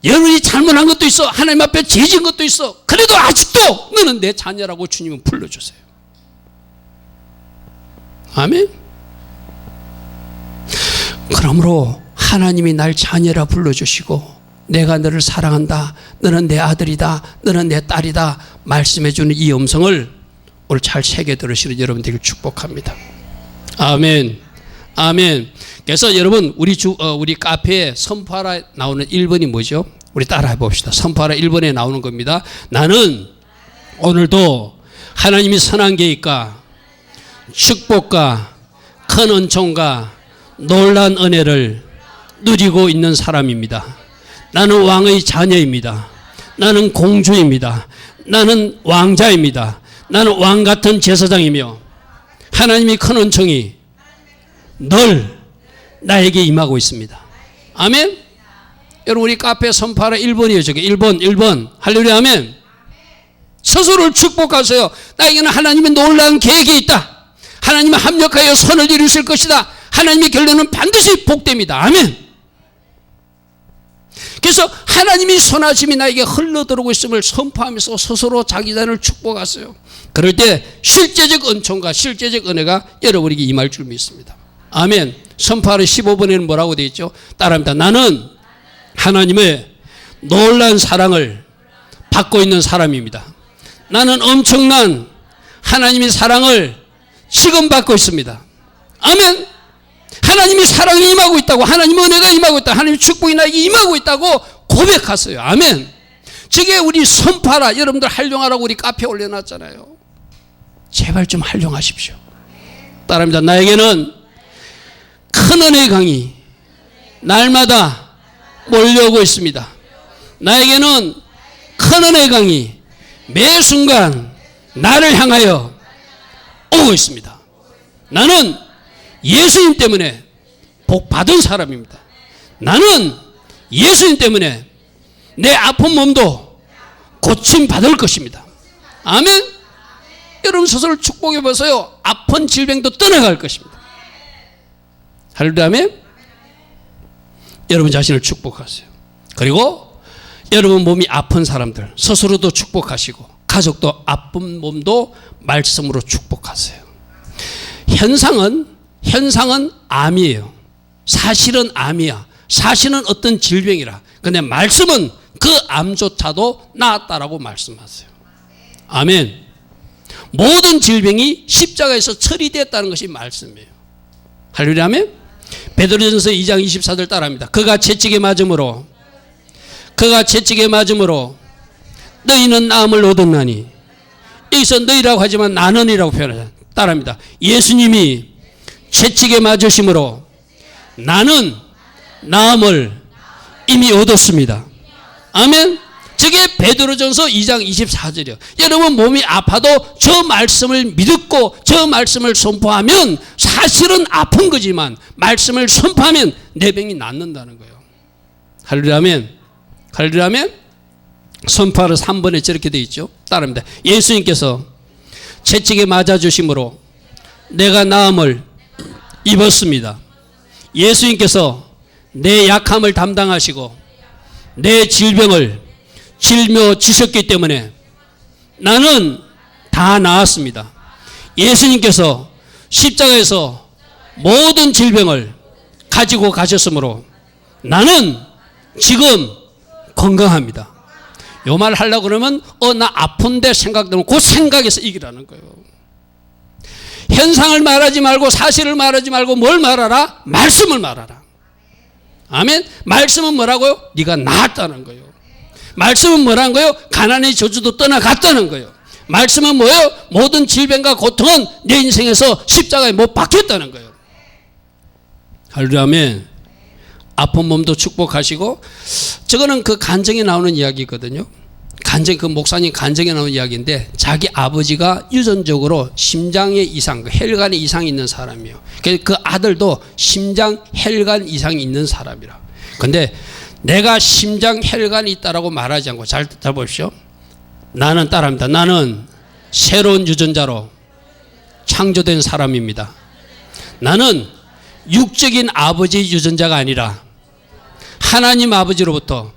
S1: 여러분이 잘못한 것도 있어. 하나님 앞에 죄진 것도 있어. 그래도 아직도 너는 내 자녀라고 주님은 불러주세요. 아멘. 그러므로 하나님이 날 자녀라 불러주시고 내가 너를 사랑한다. 너는 내 아들이다. 너는 내 딸이다. 말씀해주는 이 음성을 오늘 잘 새겨 들으시는 여러분들을 축복합니다. 아멘. 아멘. 그래서 여러분 우리 카페에 선포하라 나오는 1번이 뭐죠? 우리 따라해 봅시다. 선포하라 1번에 나오는 겁니다. 나는 오늘도 하나님이 선한 계획과 축복과 큰 은총과 놀라운 은혜를 누리고 있는 사람입니다. 나는 왕의 자녀입니다. 나는 공주입니다. 나는 왕자입니다. 나는 왕 같은 제사장이며 하나님의 큰 은총이 늘 나에게 임하고 있습니다. 아멘. 여러분 우리 카페 선포하라 1번이에요. 저게 1번 할렐루야 아멘. 스스로를 축복하세요. 나에게는 하나님의 놀라운 계획이 있다. 하나님은 합력하여 선을 이루실 것이다. 하나님의 결론은 반드시 복됩니다. 아멘. 그래서 하나님이 선하심이 나에게 흘러들어오고 있음을 선포하면서 스스로 자기 자신을 축복하세요. 그럴 때 실제적 은총과 실제적 은혜가 여러분에게 임할 줄 믿습니다. 아멘. 선포하라 15번에는 뭐라고 되어 있죠? 따라합니다. 나는 하나님의 놀라운 사랑을 받고 있는 사람입니다. 나는 엄청난 하나님의 사랑을 지금 받고 있습니다. 아멘. 하나님의 사랑이 임하고 있다고, 하나님의 은혜가 임하고 있다, 하나님의 축복이 나에게 임하고 있다고 고백하세요. 아멘. 저게 우리 선포하라, 여러분들 활용하라고 우리 카페에 올려놨잖아요. 제발 좀 활용하십시오. 따라합니다. 나에게는 큰 은혜의 강이 날마다 몰려오고 있습니다. 나에게는 큰 은혜의 강이 매 순간 나를 향하여 오고 있습니다. 나는 예수님 때문에 복 받은 사람입니다. 나는 예수님 때문에 내 아픈 몸도 고침 받을 것입니다. 아멘. 여러분 스스로 축복해 보세요. 아픈 질병도 떠나갈 것입니다. 할렐루야. 아멘. 여러분 자신을 축복하세요. 그리고 여러분 몸이 아픈 사람들 스스로도 축복하시고 가족도 아픈 몸도 말씀으로 축복하세요. 현상은 암이에요. 사실은 암이야. 사실은 어떤 질병이라. 근데 말씀은 그 암조차도 나았다라고 말씀하세요. 아멘. 모든 질병이 십자가에서 처리됐다는 것이 말씀이에요. 할렐루야. 아멘. 베드로전서 2장 24절 따라합니다. 그가 채찍에 맞음으로 너희는 나음을 얻었나니. 여기서 너희라고 하지만 나는이라고 표현하잖아요. 따라합니다. 예수님이 채찍에 맞으심으로 나는 나음을 이미 얻었습니다. 아멘. 저게 베드로전서 2장 24절이요. 여러분 몸이 아파도 저 말씀을 믿고 저 말씀을 선포하면 사실은 아픈 거지만 말씀을 선포하면 내 병이 낫는다는 거예요. 할렐루야. 아멘. 할렐루야. 아멘. 선포하러 3번에 저렇게 되어 있죠. 따라합니다. 예수님께서 채찍에 맞아주심으로 내가 나음을 입었습니다. 예수님께서 내 약함을 담당하시고 내 질병을 짊어지셨기 때문에 나는 다 나았습니다. 예수님께서 십자가에서 모든 질병을 가지고 가셨으므로 나는 지금 건강합니다. 요 말 하려고 그러면 나 아픈데 생각되면 그 생각에서 이기라는 거예요. 현상을 말하지 말고 사실을 말하지 말고 뭘 말하라? 말씀을 말하라. 아멘. 말씀은 뭐라고요? 네가 나았다는 거예요. 말씀은 뭐라는 거예요? 가난의 저주도 떠나갔다는 거예요. 말씀은 뭐예요? 모든 질병과 고통은 내 인생에서 십자가에 못 박혔다는 거예요. 할렐루야. 아멘. 아픈 몸도 축복하시고, 저거는 그 간증에 나오는 이야기거든요. 그 목사님 간증에 나오는 이야기인데, 자기 아버지가 유전적으로 심장의 이상, 혈관의 이상이 있는 사람이에요. 그 아들도 심장 혈관 이상이 있는 사람이라. 근데 내가 심장 혈관이 있다라고 말하지 않고 잘 보십시오. 나는 따라합니다. 나는 새로운 유전자로 창조된 사람입니다. 나는 육적인 아버지의 유전자가 아니라 하나님 아버지로부터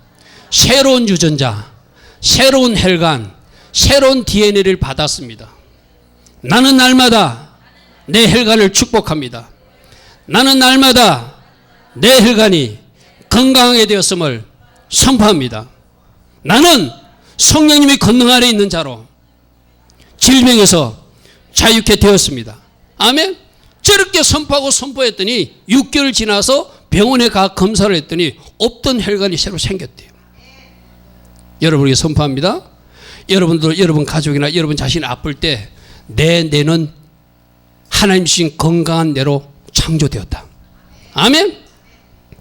S1: 새로운 유전자, 새로운 혈관, 새로운 DNA를 받았습니다. 나는 날마다 내 혈관을 축복합니다. 나는 날마다 내 혈관이 건강하게 되었음을 선포합니다. 나는 성령님의 권능 아래 있는 자로 질병에서 자유케 되었습니다. 아멘. 저렇게 선포하고 선포했더니 6개월 지나서 병원에 가 검사를 했더니 없던 혈관이 새로 생겼대요. 여러분에게 선포합니다. 여러분들, 여러분 가족이나 여러분 자신이 아플 때 내 뇌는 하나님 주신 건강한 뇌로 창조되었다. 아멘.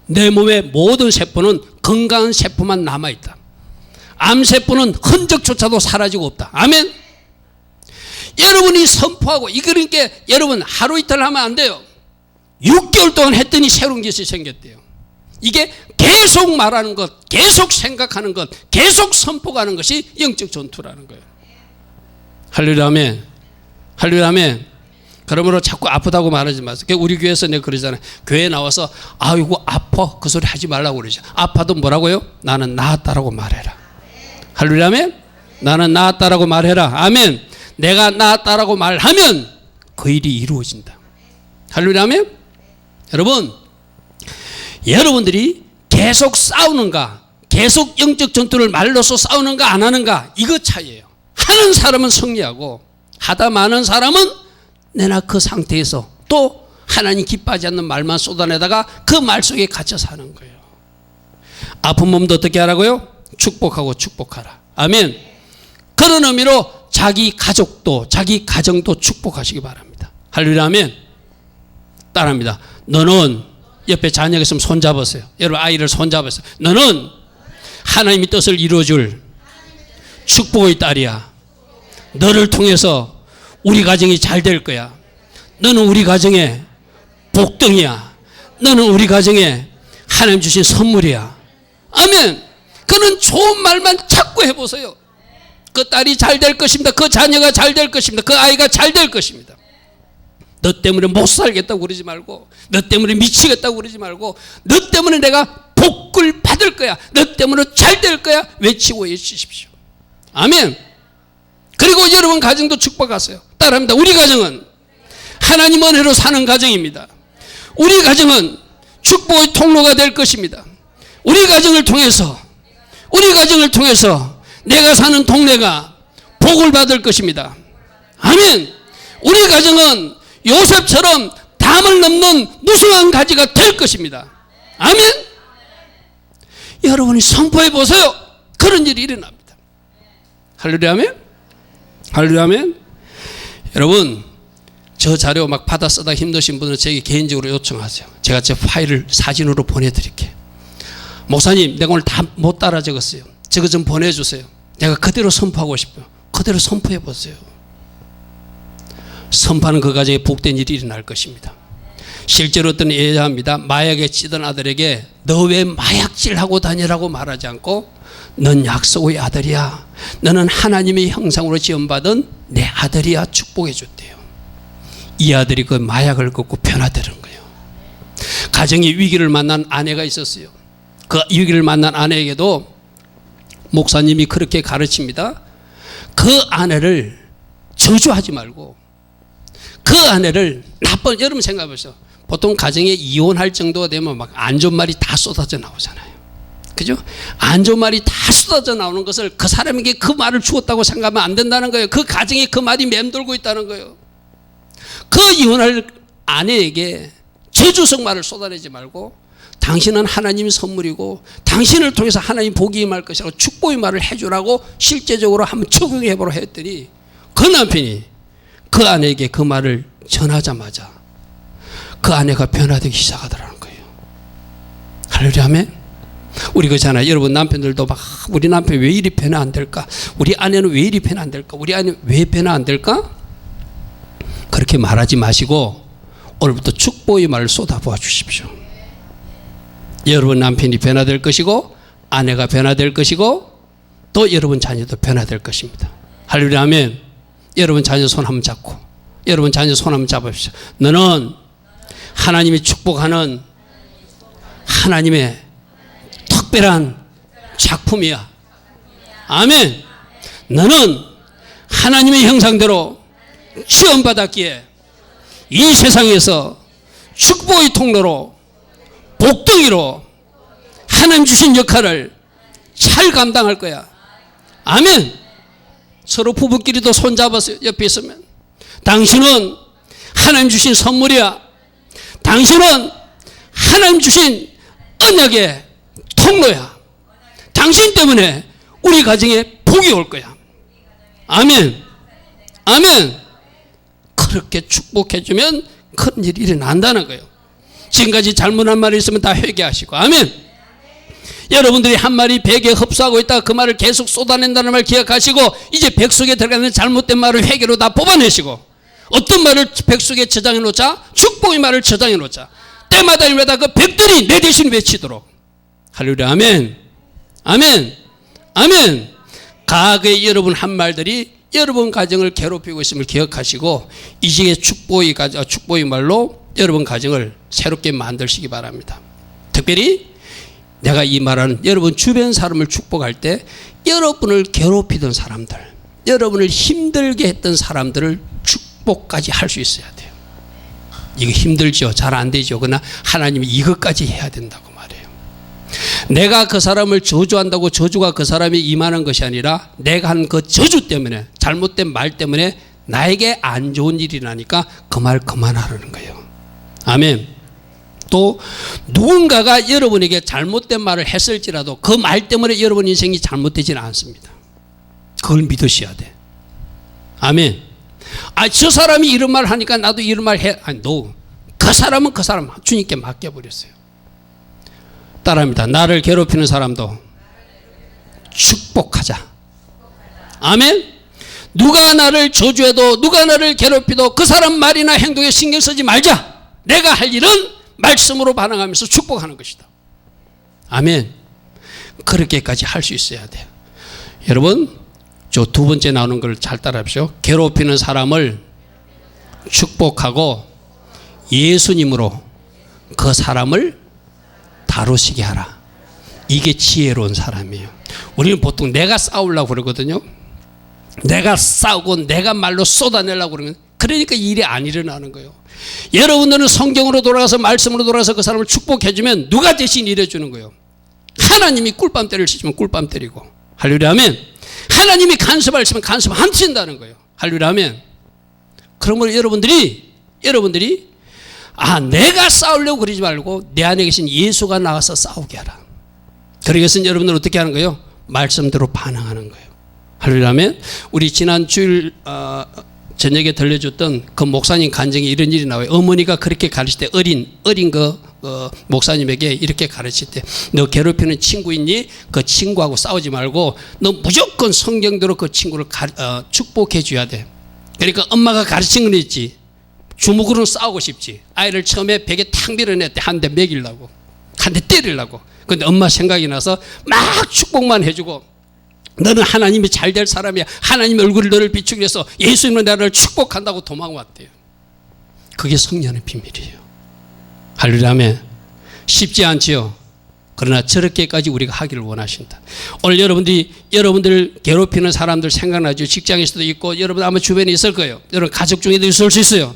S1: 내 몸의 모든 세포는 건강한 세포만 남아있다. 암세포는 흔적조차도 사라지고 없다. 아멘. 여러분이 선포하고, 그러니까 여러분 하루 이틀 하면 안 돼요. 6개월 동안 했더니 새로운 것이 생겼대요. 이게 계속 말하는 것, 계속 생각하는 것, 계속 선포하는 것이 영적 전투라는 거예요. 할렐루야. 아멘. 할렐루야. 아멘. 그러므로 자꾸 아프다고 말하지 마세요. 우리 교회에서 내가 그러잖아요. 교회에 나와서 아이고 아파 그 소리 하지 말라고 그러죠. 아파도 뭐라고요? 나는 나았다라고 말해라. 할렐루야. 아멘. 나는 나았다라고 말해라. 아멘. 내가 나았다라고 말하면 그 일이 이루어진다. 할렐루야. 아멘. 여러분들이 계속 싸우는가, 계속 영적 전투를 말로서 싸우는가 안 하는가, 이거 차이예요. 하는 사람은 승리하고 하다 마는 사람은 내나 그 상태에서 또 하나님 기뻐하지 않는 말만 쏟아내다가 그 말 속에 갇혀 사는 거예요. 아픈 몸도 어떻게 하라고요? 축복하고 축복하라. 아멘. 그런 의미로 자기 가족도 자기 가정도 축복하시기 바랍니다. 할렐루야. 아멘. 따라합니다. 너는 옆에 자녀가 있으면 손잡으세요. 여러분 아이를 손잡으세요. 너는 하나님의 뜻을 이루어줄 축복의 딸이야. 너를 통해서 우리 가정이 잘 될 거야. 너는 우리 가정의 복덩이야. 너는 우리 가정에 하나님 주신 선물이야. 아멘. 그는 좋은 말만 자꾸 해보세요. 그 딸이 잘 될 것입니다. 그 자녀가 잘 될 것입니다. 그 아이가 잘 될 것입니다. 너 때문에 못 살겠다고 그러지 말고, 너 때문에 미치겠다고 그러지 말고, 너 때문에 내가 복을 받을 거야, 너 때문에 잘 될 거야 외치고 외치십시오. 아멘. 그리고 여러분 가정도 축복하세요. 따라합니다. 우리 가정은 하나님 은혜로 사는 가정입니다. 우리 가정은 축복의 통로가 될 것입니다. 우리 가정을 통해서 내가 사는 동네가 복을 받을 것입니다. 아멘. 우리 가정은 요셉처럼 담을 넘는 무성한 가지가 될 것입니다. 아멘. 여러분이 선포해 보세요. 그런 일이 일어납니다. 할렐루야 아멘. 할렐루야 아멘. 여러분, 저 자료 막 받아 쓰다 힘드신 분은 제게 개인적으로 요청하세요. 제가 제 파일을 사진으로 보내드릴게요. 목사님, 내가 오늘 다 못 따라 적었어요. 저거 좀 보내주세요. 내가 그대로 선포하고 싶어요. 그대로 선포해 보세요. 선포하는 그 가정에 복된 일이 일어날 것입니다. 실제로 어떤 예자입니다. 마약에 찌든 아들에게 너 왜 마약질하고 다니라고 말하지 않고 넌 약속의 아들이야. 너는 하나님의 형상으로 지음받은 내 아들이야. 축복해 줬대요. 이 아들이 그 마약을 걷고 변화되는 거예요. 가정에 위기를 만난 아내가 있었어요. 그 위기를 만난 아내에게도 목사님이 그렇게 가르칩니다. 그 아내를 저주하지 말고 그 아내를 나쁜, 여러분 생각해 보세요. 보통 가정에 이혼할 정도가 되면 막 안 좋은 말이 다 쏟아져 나오잖아요. 그죠? 안 좋은 말이 다 쏟아져 나오는 것을 그 사람에게 그 말을 주었다고 생각하면 안 된다는 거예요. 그 가정에 그 말이 맴돌고 있다는 거예요. 그 이혼할 아내에게 저주성 말을 쏟아내지 말고 당신은 하나님의 선물이고 당신을 통해서 하나님 복이 임할 것이라고 축복의 말을 해주라고 실제적으로 한번 적용해보라 했더니 그 남편이 그 아내에게 그 말을 전하자마자 그 아내가 변화되기 시작하더라는 거예요. 할렐루야 아멘. 우리 그잖아요. 여러분 남편들도 막 우리 남편 왜 이리 변화 안 될까? 우리 아내는 왜 이리 변화 안 될까? 우리 아내 왜 변화 안 될까? 그렇게 말하지 마시고 오늘부터 축복의 말을 쏟아부어 주십시오. 여러분 남편이 변화될 것이고 아내가 변화될 것이고 또 여러분 자녀도 변화될 것입니다. 할렐루야 아멘. 여러분 자녀 손 한번 잡고 여러분 자녀 손 한번 잡으십시오. 너는 하나님이 축복하는 하나님의 특별한 작품이야. 아멘. 너는 하나님의 형상대로 지음받았기에 이 세상에서 축복의 통로로 복덩이로 하나님 주신 역할을 잘 감당할 거야. 아멘. 서로 부부끼리도 손잡아서 옆에 있으면 당신은 하나님 주신 선물이야. 당신은 하나님 주신 언약의 통로야. 당신 때문에 우리 가정에 복이 올 거야. 아멘. 아멘. 그렇게 축복해주면 큰 일이 일어난다는 거예요. 지금까지 잘못한 말이 있으면 다 회개하시고. 아멘. 여러분들이 한 말이 백에 흡수하고 있다가 그 말을 계속 쏟아낸다는 말 기억하시고 이제 백 속에 들어가는 잘못된 말을 회개로 다 뽑아내시고 어떤 말을 백 속에 저장해 놓자? 축복의 말을 저장해 놓자. 때마다 일마다 그 백들이 내 대신 외치도록. 할렐루야 아멘. 아멘. 아멘. 과거에 여러분 한 말들이 여러분 가정을 괴롭히고 있음을 기억하시고 이제 축복의 말로 여러분 가정을 새롭게 만드시기 바랍니다. 특별히 내가 이 말하는 여러분 주변 사람을 축복할 때 여러분을 괴롭히던 사람들, 여러분을 힘들게 했던 사람들을 축복까지 할 수 있어야 돼요. 이거 힘들죠. 잘 안 되죠. 그러나 하나님이 이것까지 해야 된다고 말해요. 내가 그 사람을 저주한다고 저주가 그 사람이 임하는 것이 아니라 내가 한 그 저주 때문에 잘못된 말 때문에 나에게 안 좋은 일이 나니까 그 말 그만하라는 거예요. 아멘. 또 누군가가 여러분에게 잘못된 말을 했을지라도 그 말 때문에 여러분 인생이 잘못되지는 않습니다. 그걸 믿으셔야 돼. 아멘. 아, 저 사람이 이런 말 하니까 나도 이런 말 해. 아니, 그 사람은 그 사람 주님께 맡겨버렸어요. 따라합니다. 나를 괴롭히는 사람도 축복하자. 아멘. 누가 나를 저주해도 누가 나를 괴롭혀도 그 사람 말이나 행동에 신경 쓰지 말자. 내가 할 일은 말씀으로 반응하면서 축복하는 것이다. 아멘. 그렇게까지 할 수 있어야 돼요. 여러분, 저 두 번째 나오는 걸 잘 따라하십시오. 괴롭히는 사람을 축복하고 예수님으로 그 사람을 다루시게 하라. 이게 지혜로운 사람이에요. 우리는 보통 내가 싸우려고 그러거든요. 내가 싸우고 내가 말로 쏟아내려고 그러면 그러니까 일이 안 일어나는 거예요. 여러분들은 성경으로 돌아가서 말씀으로 돌아가서 그 사람을 축복해주면 누가 대신 일해주는 거예요? 하나님이 꿀밤 때를 치면 꿀밤 때리고, 할렐루야 아멘. 하나님이 간섭을 치면 간섭 안 친다는 거예요. 할렐루야 아멘. 그러므로 여러분들이 내가 싸우려고 그러지 말고 내 안에 계신 예수가 나와서 싸우게 하라. 그러기 위해서는 여러분들 어떻게 하는 거예요? 말씀대로 반응하는 거예요. 할렐루야 아멘. 우리 지난 주일 저녁에 들려줬던 그 목사님 간증에 이런 일이 나와요. 어머니가 그렇게 가르칠 때 어린 목사님에게 이렇게 가르칠 때, 너 괴롭히는 친구 있니? 그 친구하고 싸우지 말고 너 무조건 성경대로 그 친구를 축복해 줘야 돼. 그러니까 엄마가 가르친 건 있지. 주먹으로는 싸우고 싶지. 아이를 처음에 벽에 탁 밀어냈대. 한 대 먹이려고, 한 대 때리려고. 근데 엄마 생각이 나서 막 축복만 해주고, 너는 하나님이 잘 될 사람이야. 하나님의 얼굴을 너를 비추기 위해서 예수님은 나를 축복한다고 도망왔대요. 그게 성령의 비밀이에요. 할렐루야 아멘. 쉽지 않지요. 그러나 저렇게까지 우리가 하기를 원하신다. 오늘 여러분들 괴롭히는 사람들 생각나죠. 직장에서도 있고, 여러분 아마 주변에 있을 거예요. 여러분 가족 중에도 있을 수 있어요.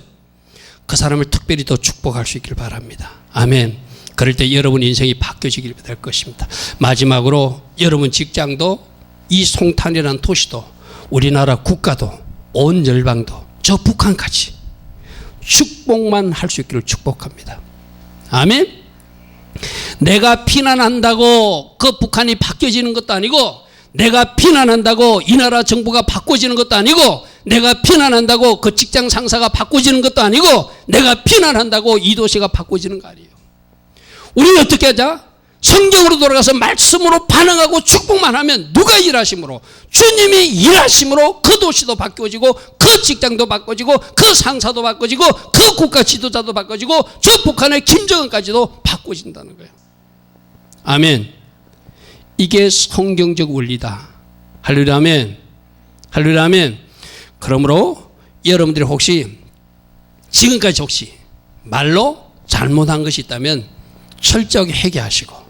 S1: 그 사람을 특별히 더 축복할 수 있길 바랍니다. 아멘. 그럴 때 여러분 인생이 바뀌어지길 될 것입니다. 마지막으로 여러분 직장도, 이 송탄이라는 도시도, 우리나라 국가도, 온 열방도, 저 북한까지 축복만 할 수 있기를 축복합니다. 아멘. 내가 피난한다고 그 북한이 바뀌어지는 것도 아니고, 내가 피난한다고 이 나라 정부가 바꿔지는 것도 아니고, 내가 피난한다고 그 직장 상사가 바꿔지는 것도 아니고, 내가 피난한다고 이 도시가 바꿔지는 거 아니에요. 우리는 어떻게 하자? 성경으로 돌아가서 말씀으로 반응하고 축복만 하면 누가 일하심으로? 주님이 일하심으로 그 도시도 바꿔지고, 그 직장도 바꿔지고, 그 상사도 바꿔지고, 그 국가 지도자도 바꿔지고, 저 북한의 김정은까지도 바꿔진다는 거예요. 아멘. 이게 성경적 원리다. 할렐루야 아멘. 할렐루야 아멘. 그러므로 여러분들이 혹시 지금까지 혹시 말로 잘못한 것이 있다면 철저하게 회개하시고,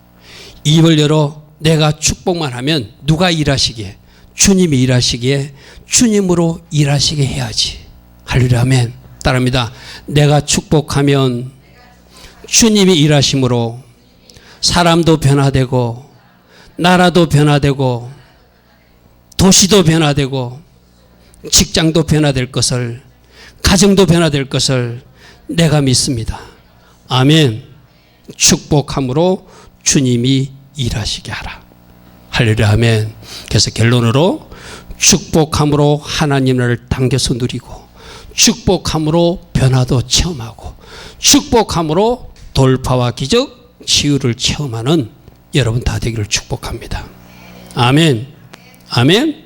S1: 입을 열어 내가 축복만 하면 누가 일하시기에? 주님이 일하시기에 주님으로 일하시게 해야지. 할렐루야 아멘. 따라합니다. 내가 축복하면 주님이 일하심으로 사람도 변화되고, 나라도 변화되고, 도시도 변화되고, 직장도 변화될 것을, 가정도 변화될 것을 내가 믿습니다. 아멘. 축복함으로 주님이 일하시게 하라. 할렐루야 아멘. 그래서 결론으로 축복함으로 하나님을 당겨서 누리고, 축복함으로 변화도 체험하고, 축복함으로 돌파와 기적, 치유를 체험하는 여러분 다 되기를 축복합니다. 아멘. 아멘.